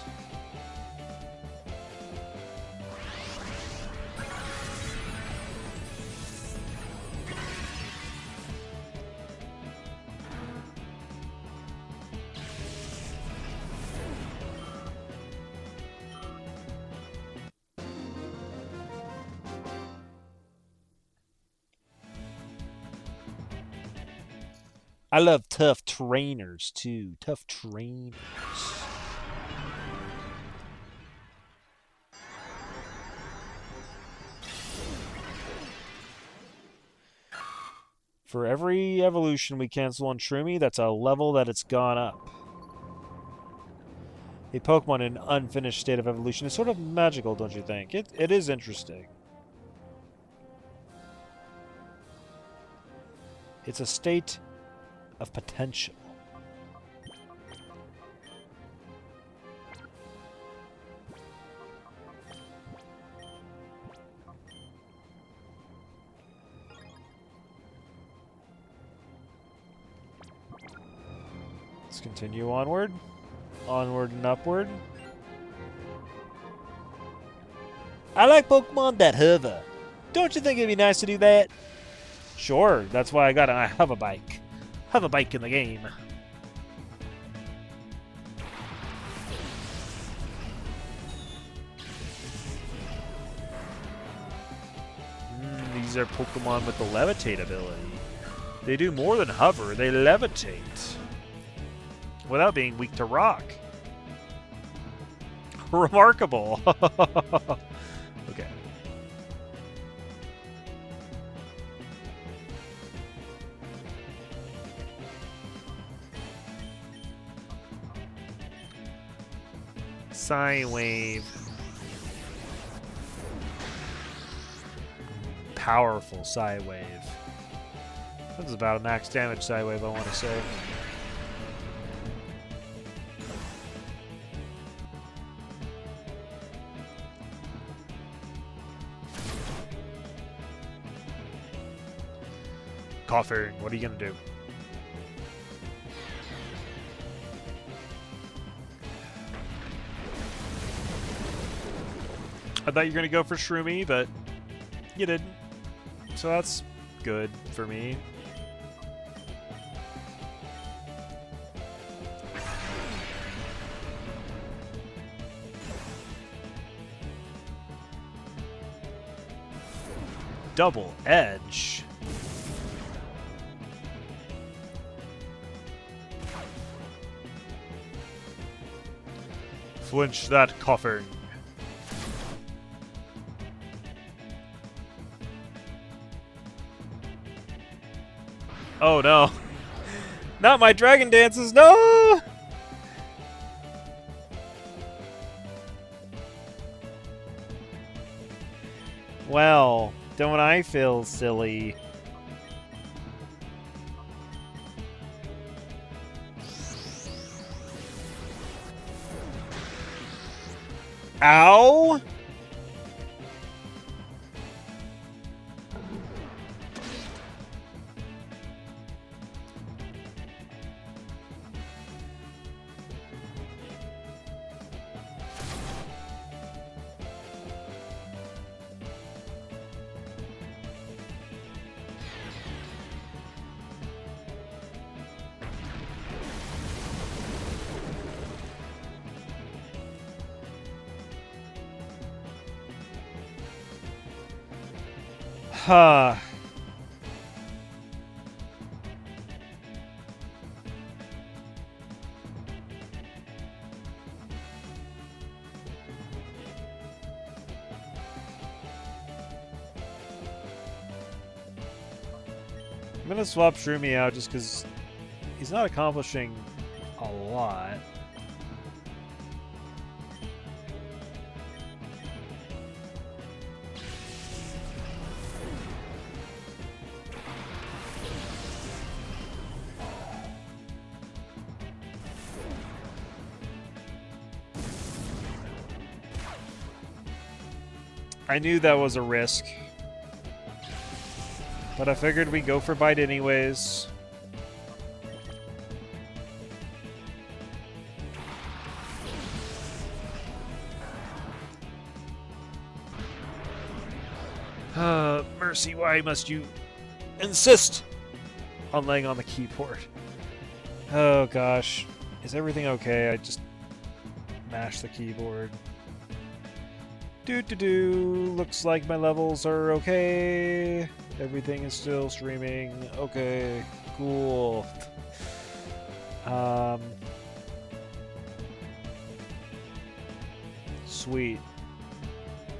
I love tough trainers, too. Tough trainers. For every evolution we cancel on Shroomy, that's a level that it's gone up. A Pokemon in an unfinished state of evolution is sort of magical, don't you think? It is interesting. It's a state of potential. Let's continue onward. Onward and upward. I like Pokemon that hover. Don't you think it'd be nice to do that? Sure, that's why I have a bike. Have a bike in the game. These are Pokemon with the levitate ability. They do more than hover, they levitate. Without being weak to rock. Remarkable. Okay. Psywave. Powerful Psywave. That's about a max damage Psywave, I want to say. Coughing. What are you gonna do? I thought you were gonna go for Shroomy, but you didn't. So that's good for me. Double Edge. Flinch that coughing. Oh no. Not my dragon dances, no! Well, don't I feel silly? Ow! Huh. I'm gonna swap Shroomy out just because he's not accomplishing a lot. I knew that was a risk. But I figured we'd go for bite anyways. Mercy, why must you insist on laying on the keyboard? Oh gosh. Is everything okay? I just mashed the keyboard. Doo-doo-doo. Looks like my levels are okay. Everything is still streaming. Okay, cool. Sweet.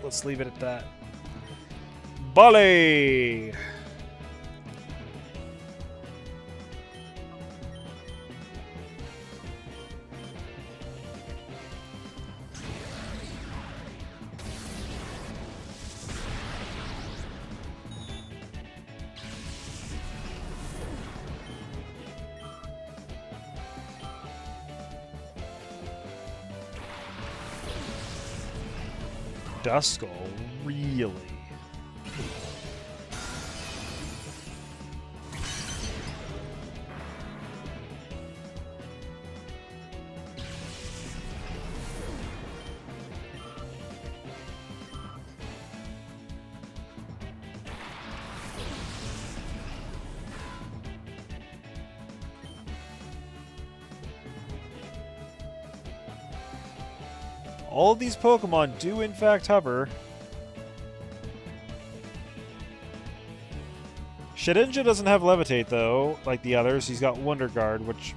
Let's leave it at that. Bully! Duskull, really? All of these Pokemon do in fact hover. Shedinja doesn't have Levitate though, like the others. He's got Wonder Guard, which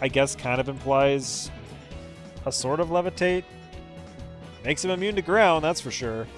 I guess kind of implies a sort of Levitate. Makes him immune to ground, that's for sure.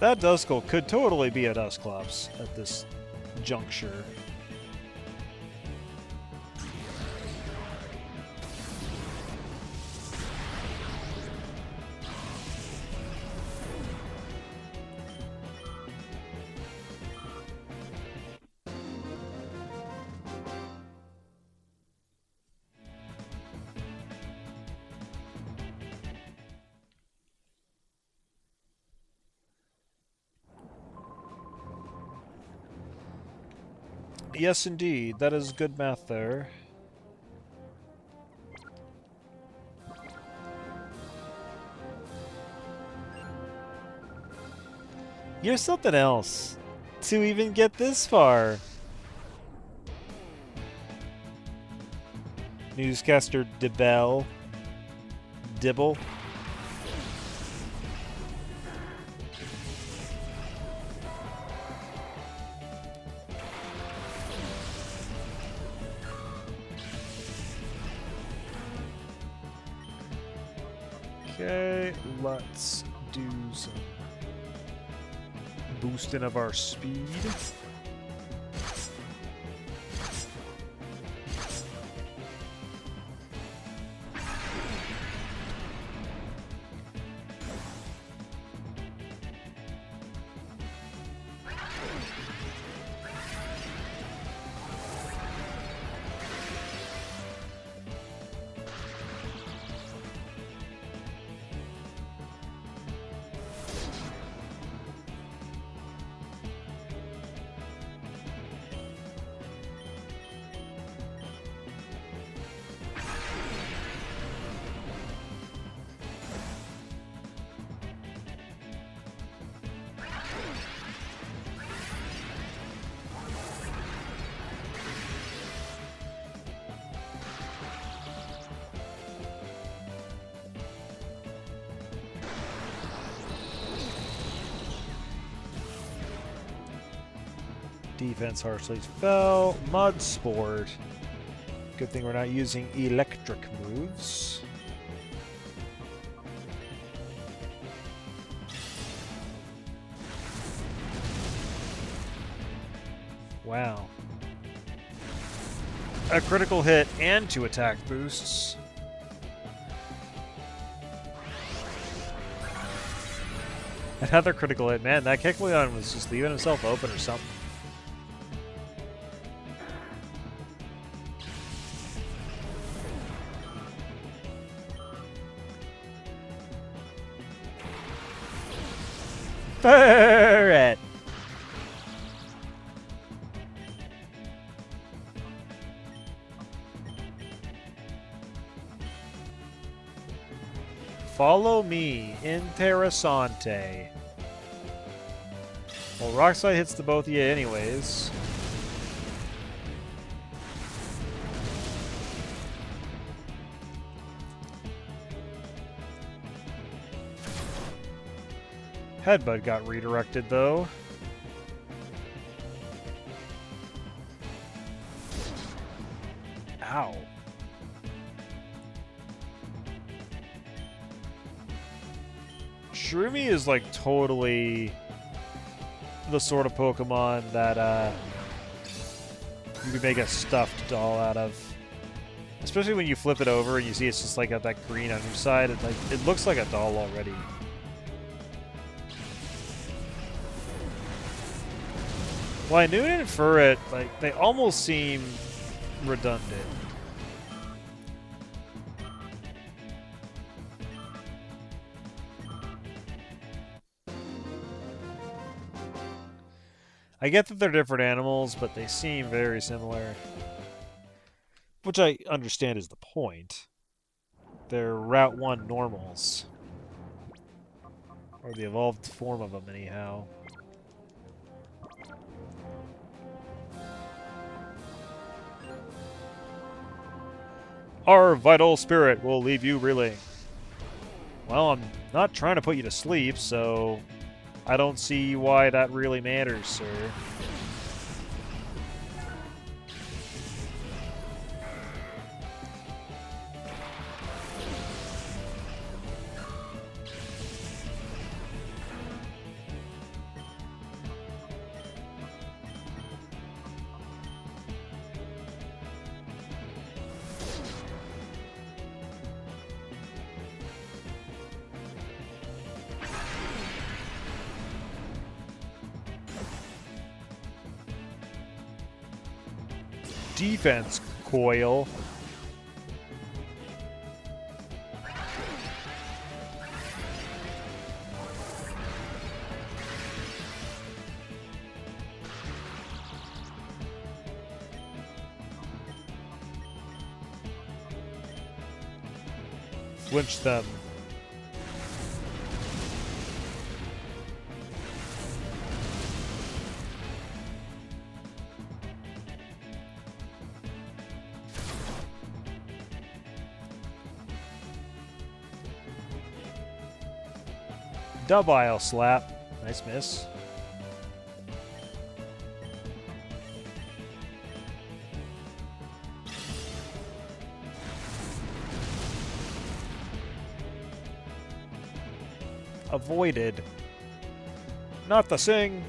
That Duskull could totally be a Dusclops at this juncture. Yes, indeed. That is good math there. You're something else. To even get this far. Newscaster Dibble. Okay, let's do some boosting of our speed. Defense harshly fell. Mud Sport. Good thing we're not using electric moves. Wow. A critical hit and 2 attack boosts. Another critical hit. Man, that Kecleon was just leaving himself open or something. Barret! Follow me, Interessante. Well, Rock Slide hits the both of you anyways. Headbutt got redirected, though. Ow. Shroomy is, like, totally the sort of Pokemon that, you could make a stuffed doll out of. Especially when you flip it over and you see it's just, like, got that green underside. It looks like a doll already. Well, I knew it and Furret, like, they almost seem redundant. I get that they're different animals, but they seem very similar. Which I understand is the point. They're Route 1 normals. Or the evolved form of them, anyhow. Our vital spirit will leave you reeling. Well, I'm not trying to put you to sleep, so I don't see why that really matters, sir. Defense coil. Flinch them. Double slap. Nice miss. Avoided. Not the sing.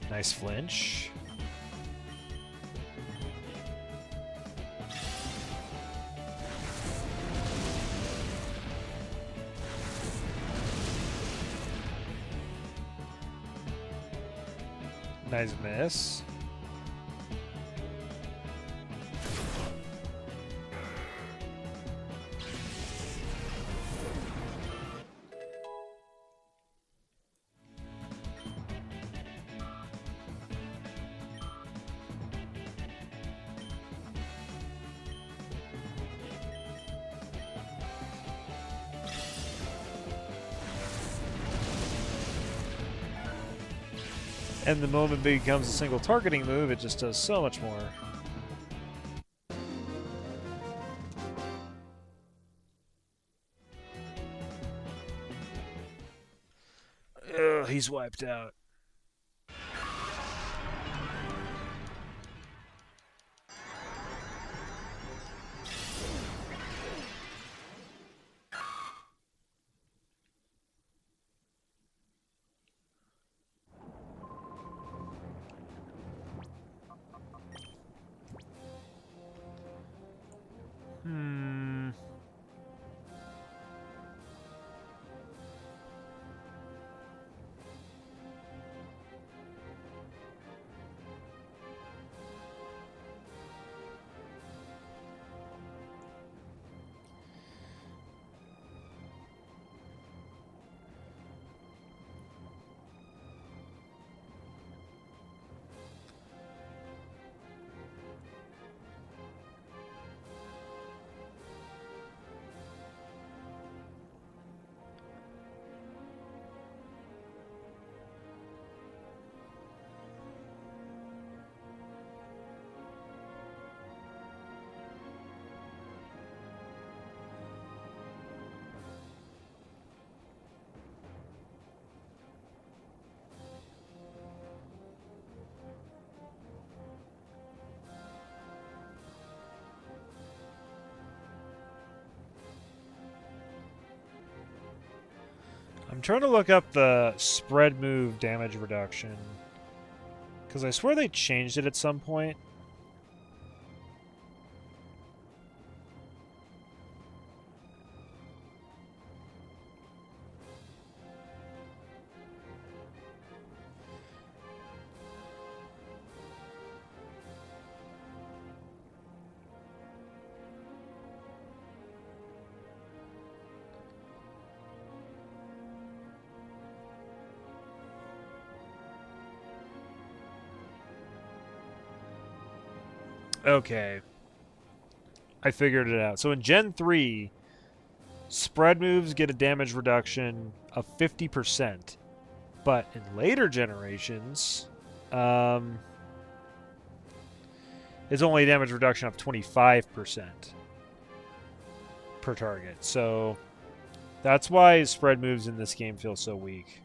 Nice flinch. Nice miss. And the moment it becomes a single targeting move, it just does so much more. Ugh, he's wiped out. I'm trying to look up the spread move damage reduction. Because I swear they changed it at some point. Okay. I figured it out. So in Gen 3, spread moves get a damage reduction of 50%. But in later generations, it's only a damage reduction of 25% per target. So that's why spread moves in this game feel so weak.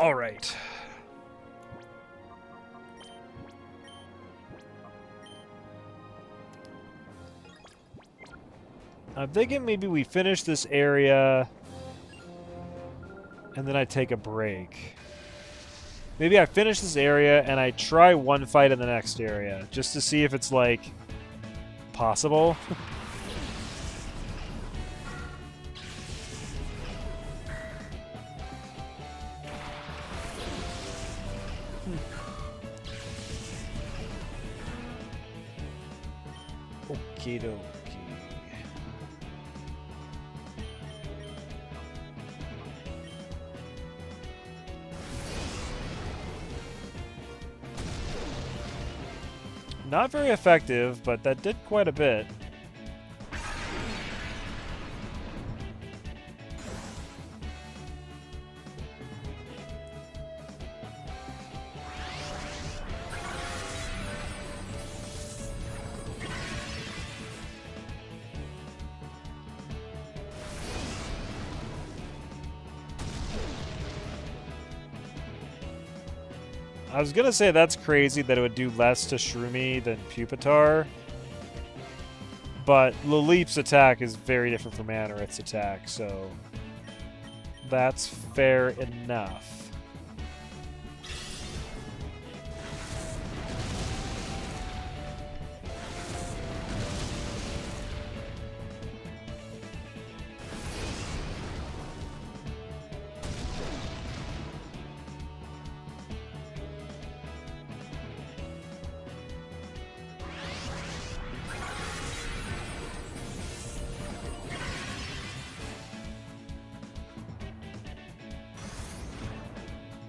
All right. I'm thinking maybe we finish this area and then I take a break. Maybe I finish this area and I try one fight in the next area just to see if it's like possible. Okie dokie. Not very effective, but that did quite a bit. I was gonna say that's crazy that it would do less to Shroomy than Pupitar, but Laleep's attack is very different from Anorith's attack, so that's fair enough.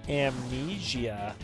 Amnesia.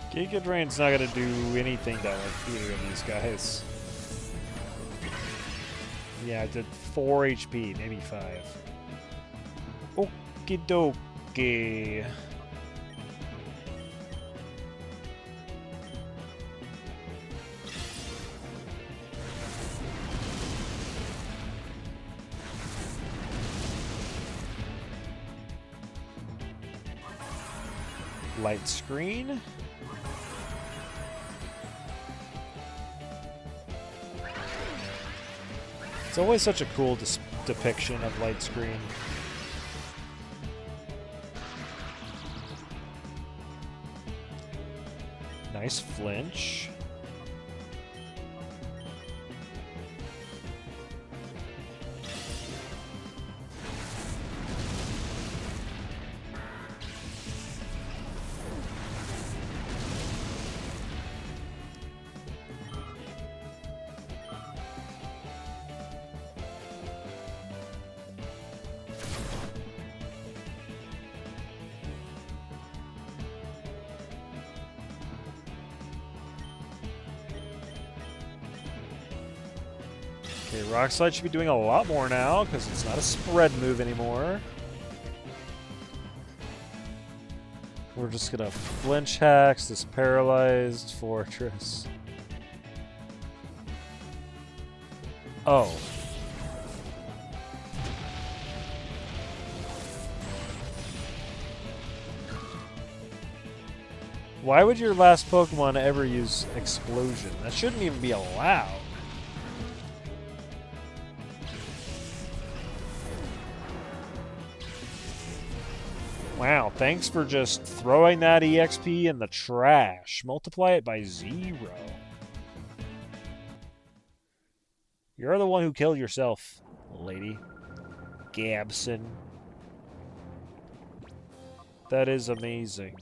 Giga Drain's not gonna do anything to like either of these guys. Yeah, I did 4 HP, maybe 5. Okie dokie. Light screen. It's always such a cool depiction of light screen. Nice flinch. Okay, Rock Slide should be doing a lot more now because it's not a spread move anymore. We're just gonna flinch hacks this paralyzed fortress. Oh. Why would your last Pokemon ever use Explosion? That shouldn't even be allowed. Wow, thanks for just throwing that EXP in the trash. Multiply it by 0. You're the one who killed yourself, lady. Gabson. That is amazing.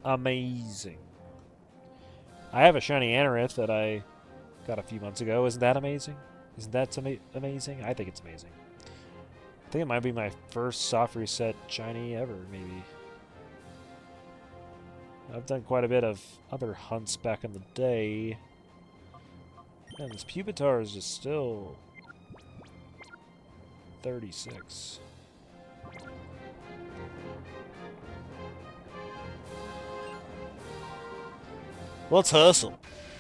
Amazing. I have a shiny Anorith that I got a few months ago. Isn't that amazing? Isn't that amazing? I think it's amazing. I think it might be my first soft reset shiny ever, maybe. I've done quite a bit of other hunts back in the day. Man, this Pupitar is just still 36. Let's hustle.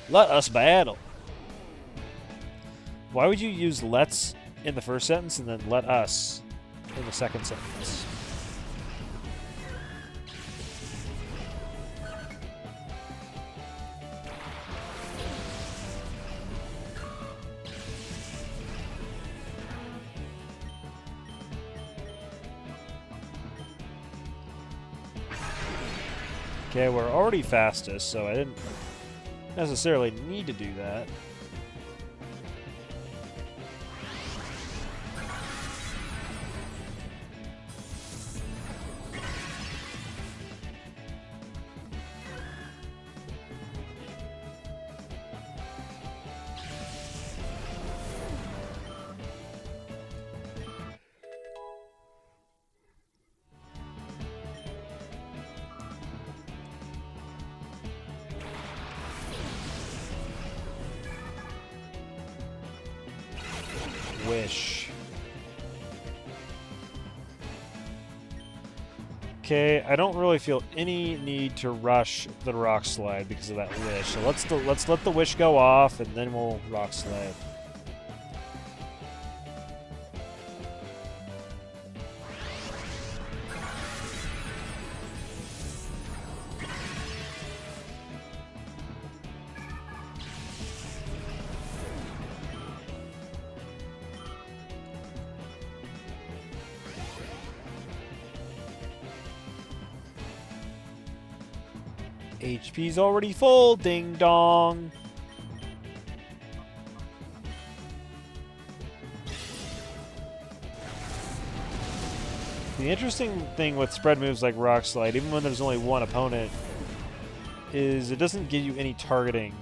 Let us battle. Why would you use let's in the first sentence and then let us in the second sentence? Okay, we're already fastest, so I didn't necessarily need to do that. Wish. Okay, I don't really feel any need to rush the rock slide because of that wish. So let's let the wish go off and then we'll rock slide. HP's already full, ding dong. The interesting thing with spread moves like Rock Slide, even when there's only one opponent, is it doesn't give you any targeting,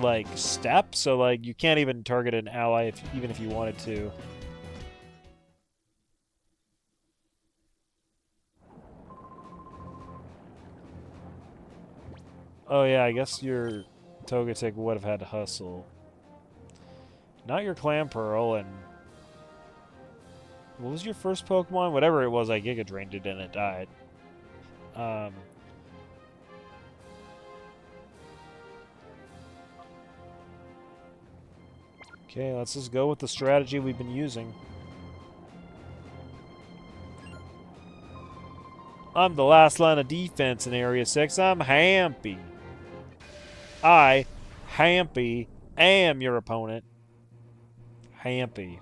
like, step. So, like, you can't even target an ally even if you wanted to. Oh yeah, I guess your Togetic would have had to hustle. Not your Clamperl, and... What was your first Pokemon? Whatever it was, I Giga Drained it and it died. Okay, let's just go with the strategy we've been using. I'm the last line of defense in Area 6. I'm Hampy. I, Hampy, am your opponent. Hampy.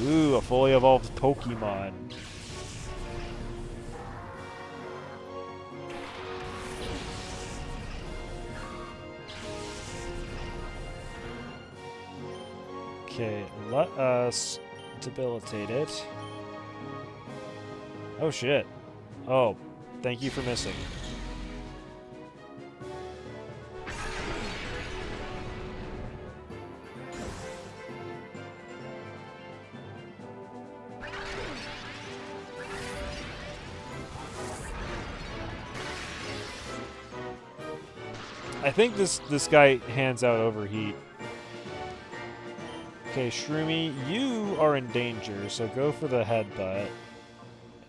Ooh, a fully evolved Pokemon. Okay, let us debilitate it. Oh shit. Oh, thank you for missing. I think this guy hands out overheat. Okay, Shroomy, you are in danger, so go for the headbutt.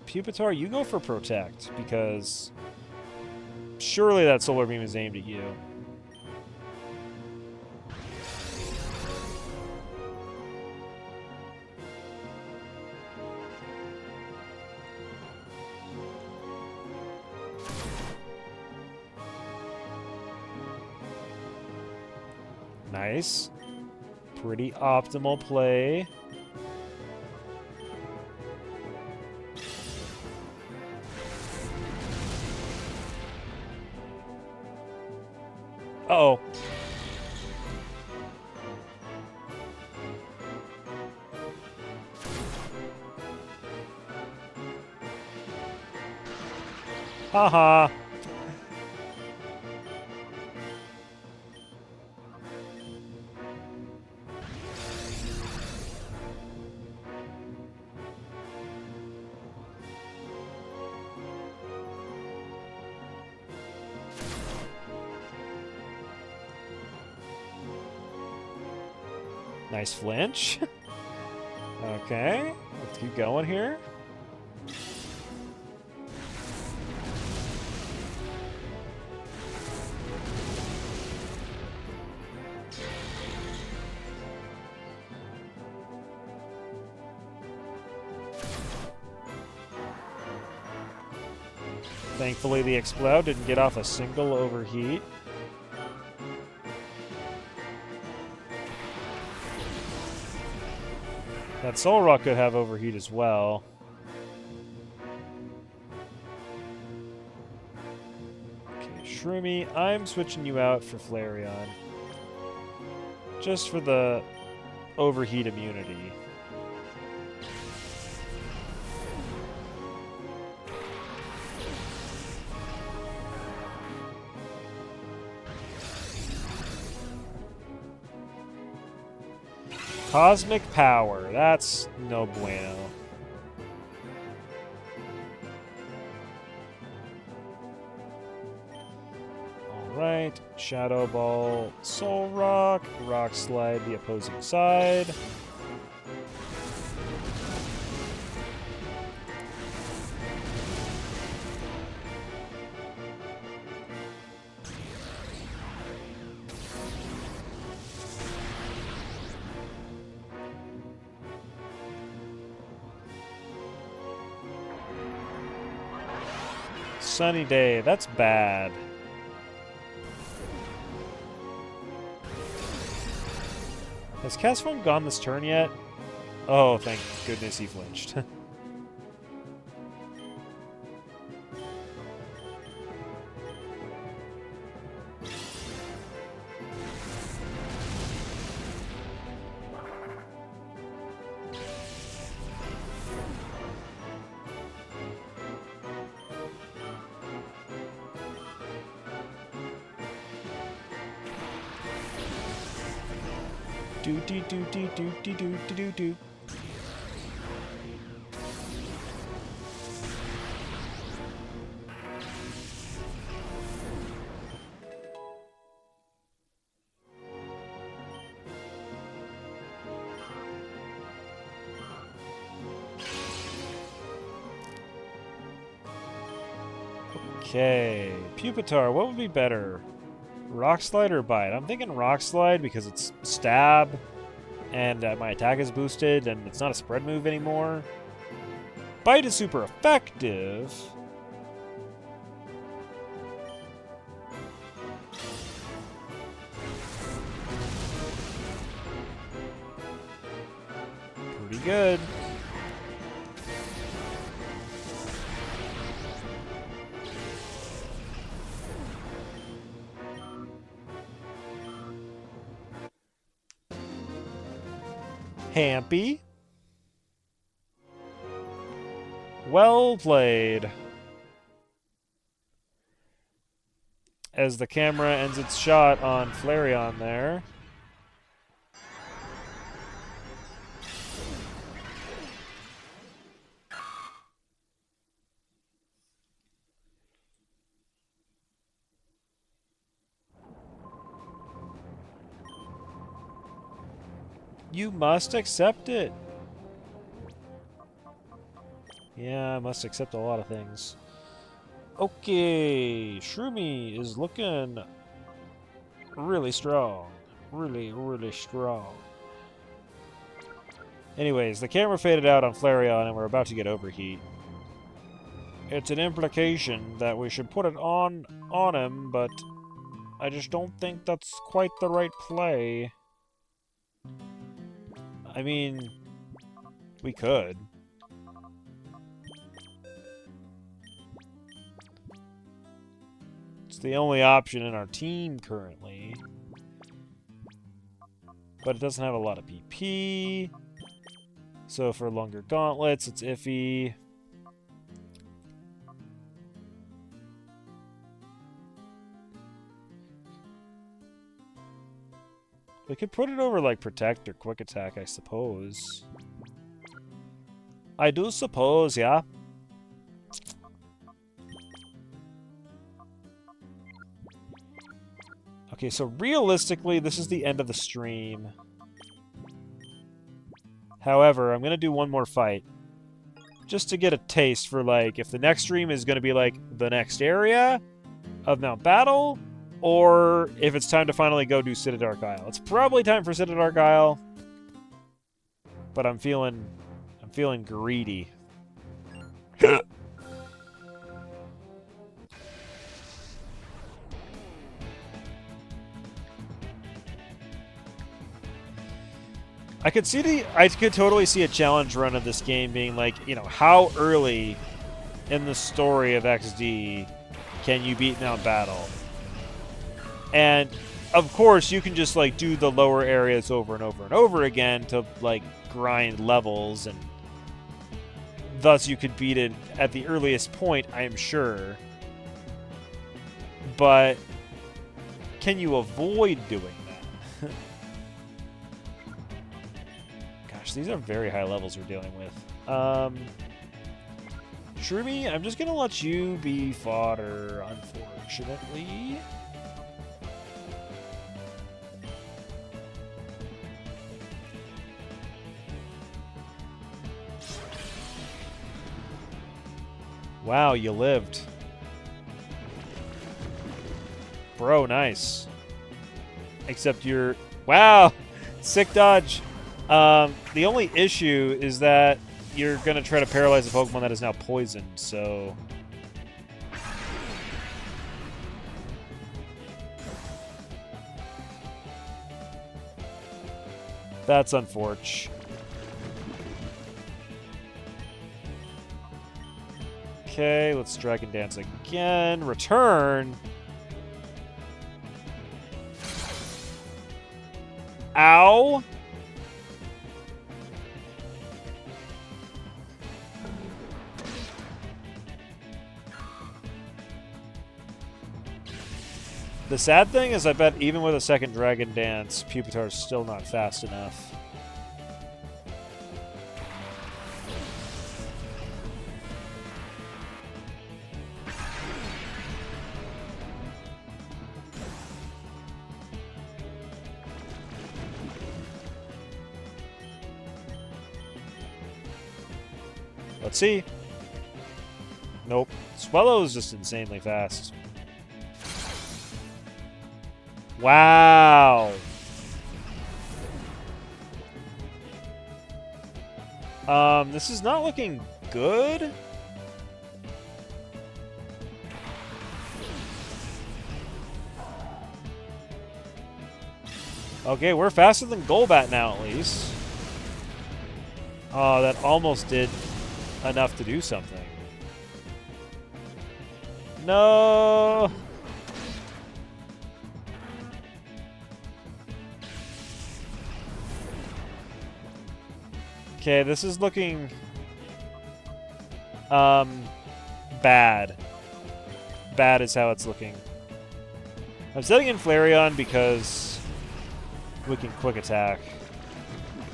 Pupitar, you go for Protect, because surely that Solar Beam is aimed at you. Nice. Pretty optimal play. Uh-oh. Haha. Nice flinch. Okay, let's keep going here. Thankfully, the Explode didn't get off a single overheat. That Soul Rock could have overheat as well. Okay, Shroomy, I'm switching you out for Flareon. Just for the overheat immunity. Cosmic Power. That's no bueno. Alright. Shadow Ball, Soul Rock, Rock Slide the opposing side. Sunny Day, that's bad. Has Casphone gone this turn yet? Oh, thank goodness he flinched. Do do do do do do do do do do. Okay, Pupitar, what would be better? Rock Slide or Bite? I'm thinking Rock Slide because it's stab, and my attack is boosted, and it's not a spread move anymore. Bite is super effective. Pretty good. Hampy. Well played. As the camera ends its shot on Flareon there. You must accept it. Yeah, I must accept a lot of things. Okay, Shroomy is looking really strong. Really, really strong. Anyways, the camera faded out on Flareon and we're about to get overheat. It's an implication that we should put it on him, but I just don't think that's quite the right play. I mean, we could. It's the only option in our team currently. But it doesn't have a lot of PP. So for longer gauntlets, it's iffy. We could put it over like Protect or Quick Attack, I suppose. I do suppose, yeah. Okay, so realistically, this is the end of the stream. However, I'm going to do one more fight. Just to get a taste for, like, if the next stream is going to be, like, the next area of Mount Battle, or if it's time to finally go do City Dark Isle. It's probably time for City Dark Isle, but I'm feeling greedy. I could totally see a challenge run of this game being like, you know, how early in the story of XD can you beat Mount Battle? And of course, you can just like do the lower areas over and over and over again to like grind levels, and thus you could beat it at the earliest point, I am sure. But can you avoid doing that? Gosh, these are very high levels we're dealing with. Shroomy, I'm just gonna let you be fodder, unfortunately. Wow, you lived. Bro, nice. Except you're... Wow! Sick dodge. The only issue is that you're going to try to paralyze a Pokemon that is now poisoned, so... That's unfortunate. Okay, let's Dragon Dance again. Return. Ow. The sad thing is I bet even with a second Dragon Dance, Pupitar's still not fast enough. Let's see. Nope. Swallow is just insanely fast. Wow. This is not looking good. Okay, we're faster than Golbat now, at least. Oh, that almost did enough to do something. No. Okay, this is looking bad. Bad is how it's looking. I'm setting in Flareon because we can quick attack.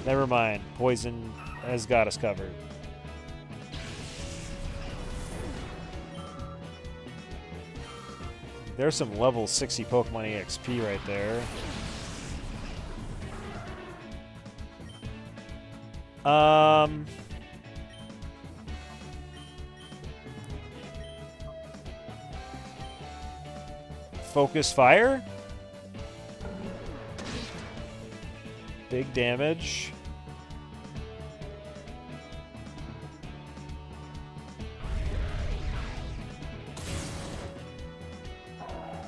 Never mind. Poison has got us covered. There's some level 60 Pokemon EXP right there. Focus Fire? Big damage.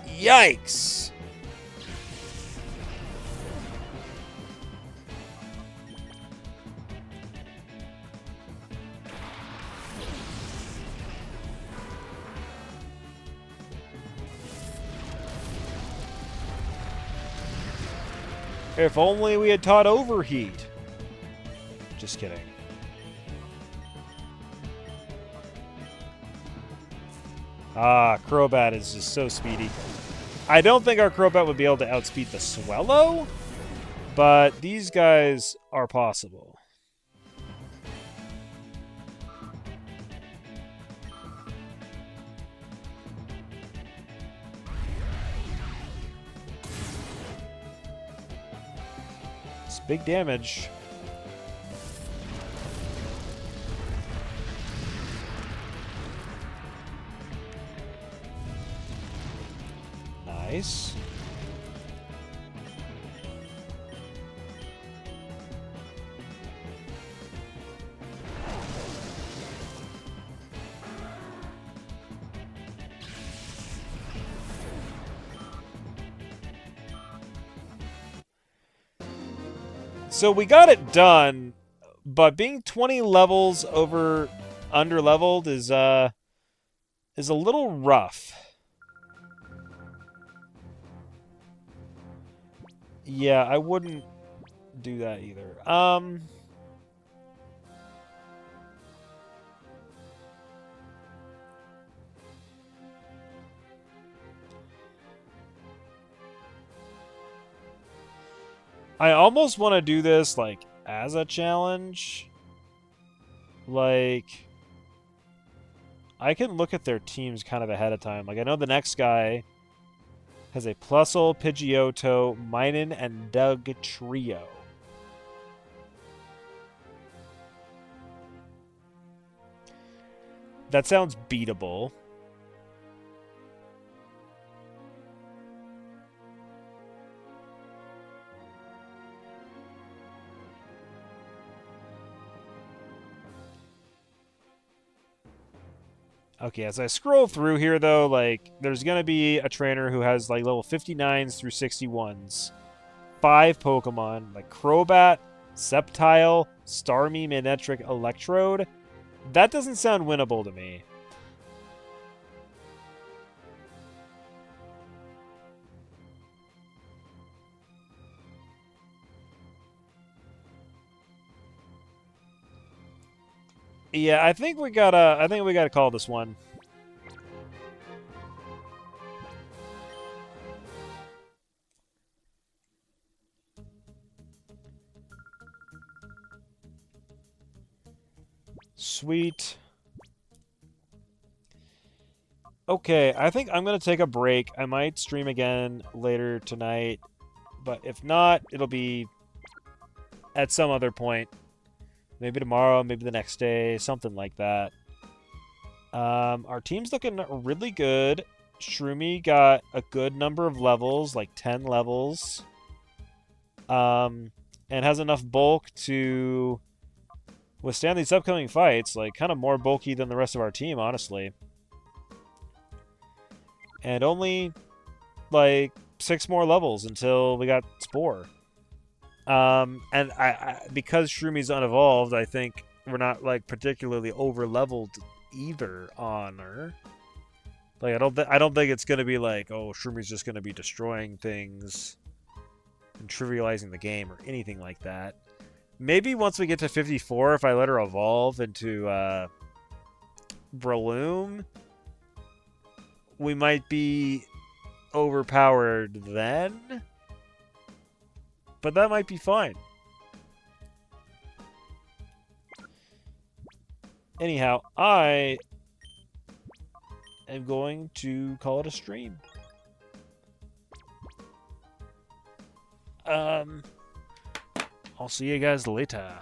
Yikes! If only we had taught Overheat. Just kidding. Ah, Crobat is just so speedy. I don't think our Crobat would be able to outspeed the Swellow, but these guys are possible. It's big damage. Nice. So we got it done, but being 20 levels under leveled is a little rough. Yeah, I wouldn't do that either. I almost want to do this like as a challenge. Like I can look at their teams kind of ahead of time. Like I know the next guy has a Plusle, Pidgeotto, Minun, and Doug trio. That sounds beatable. Okay, as I scroll through here, though, like, there's going to be a trainer who has, like, level 59s through 61s. 5 Pokemon, like Crobat, Sceptile, Starmie, Manectric, Electrode. That doesn't sound winnable to me. Yeah, I think we gotta call this one. Sweet. Okay, I think I'm gonna take a break. I might stream again later tonight, but if not, it'll be at some other point. Maybe tomorrow, maybe the next day, something like that. Our team's looking really good. Shroomy got a good number of levels, like 10 levels. And has enough bulk to withstand these upcoming fights. Like, kind of more bulky than the rest of our team, honestly. And only, like, 6 more levels until we got Spore. And because Shroomi's unevolved, I think we're not like particularly over leveled either on her. Like I don't think it's gonna be like, oh, Shroomi's just gonna be destroying things and trivializing the game or anything like that. Maybe once we get to 54, if I let her evolve into Breloom, we might be overpowered then. But that might be fine. Anyhow, I am going to call it a stream. I'll see you guys later.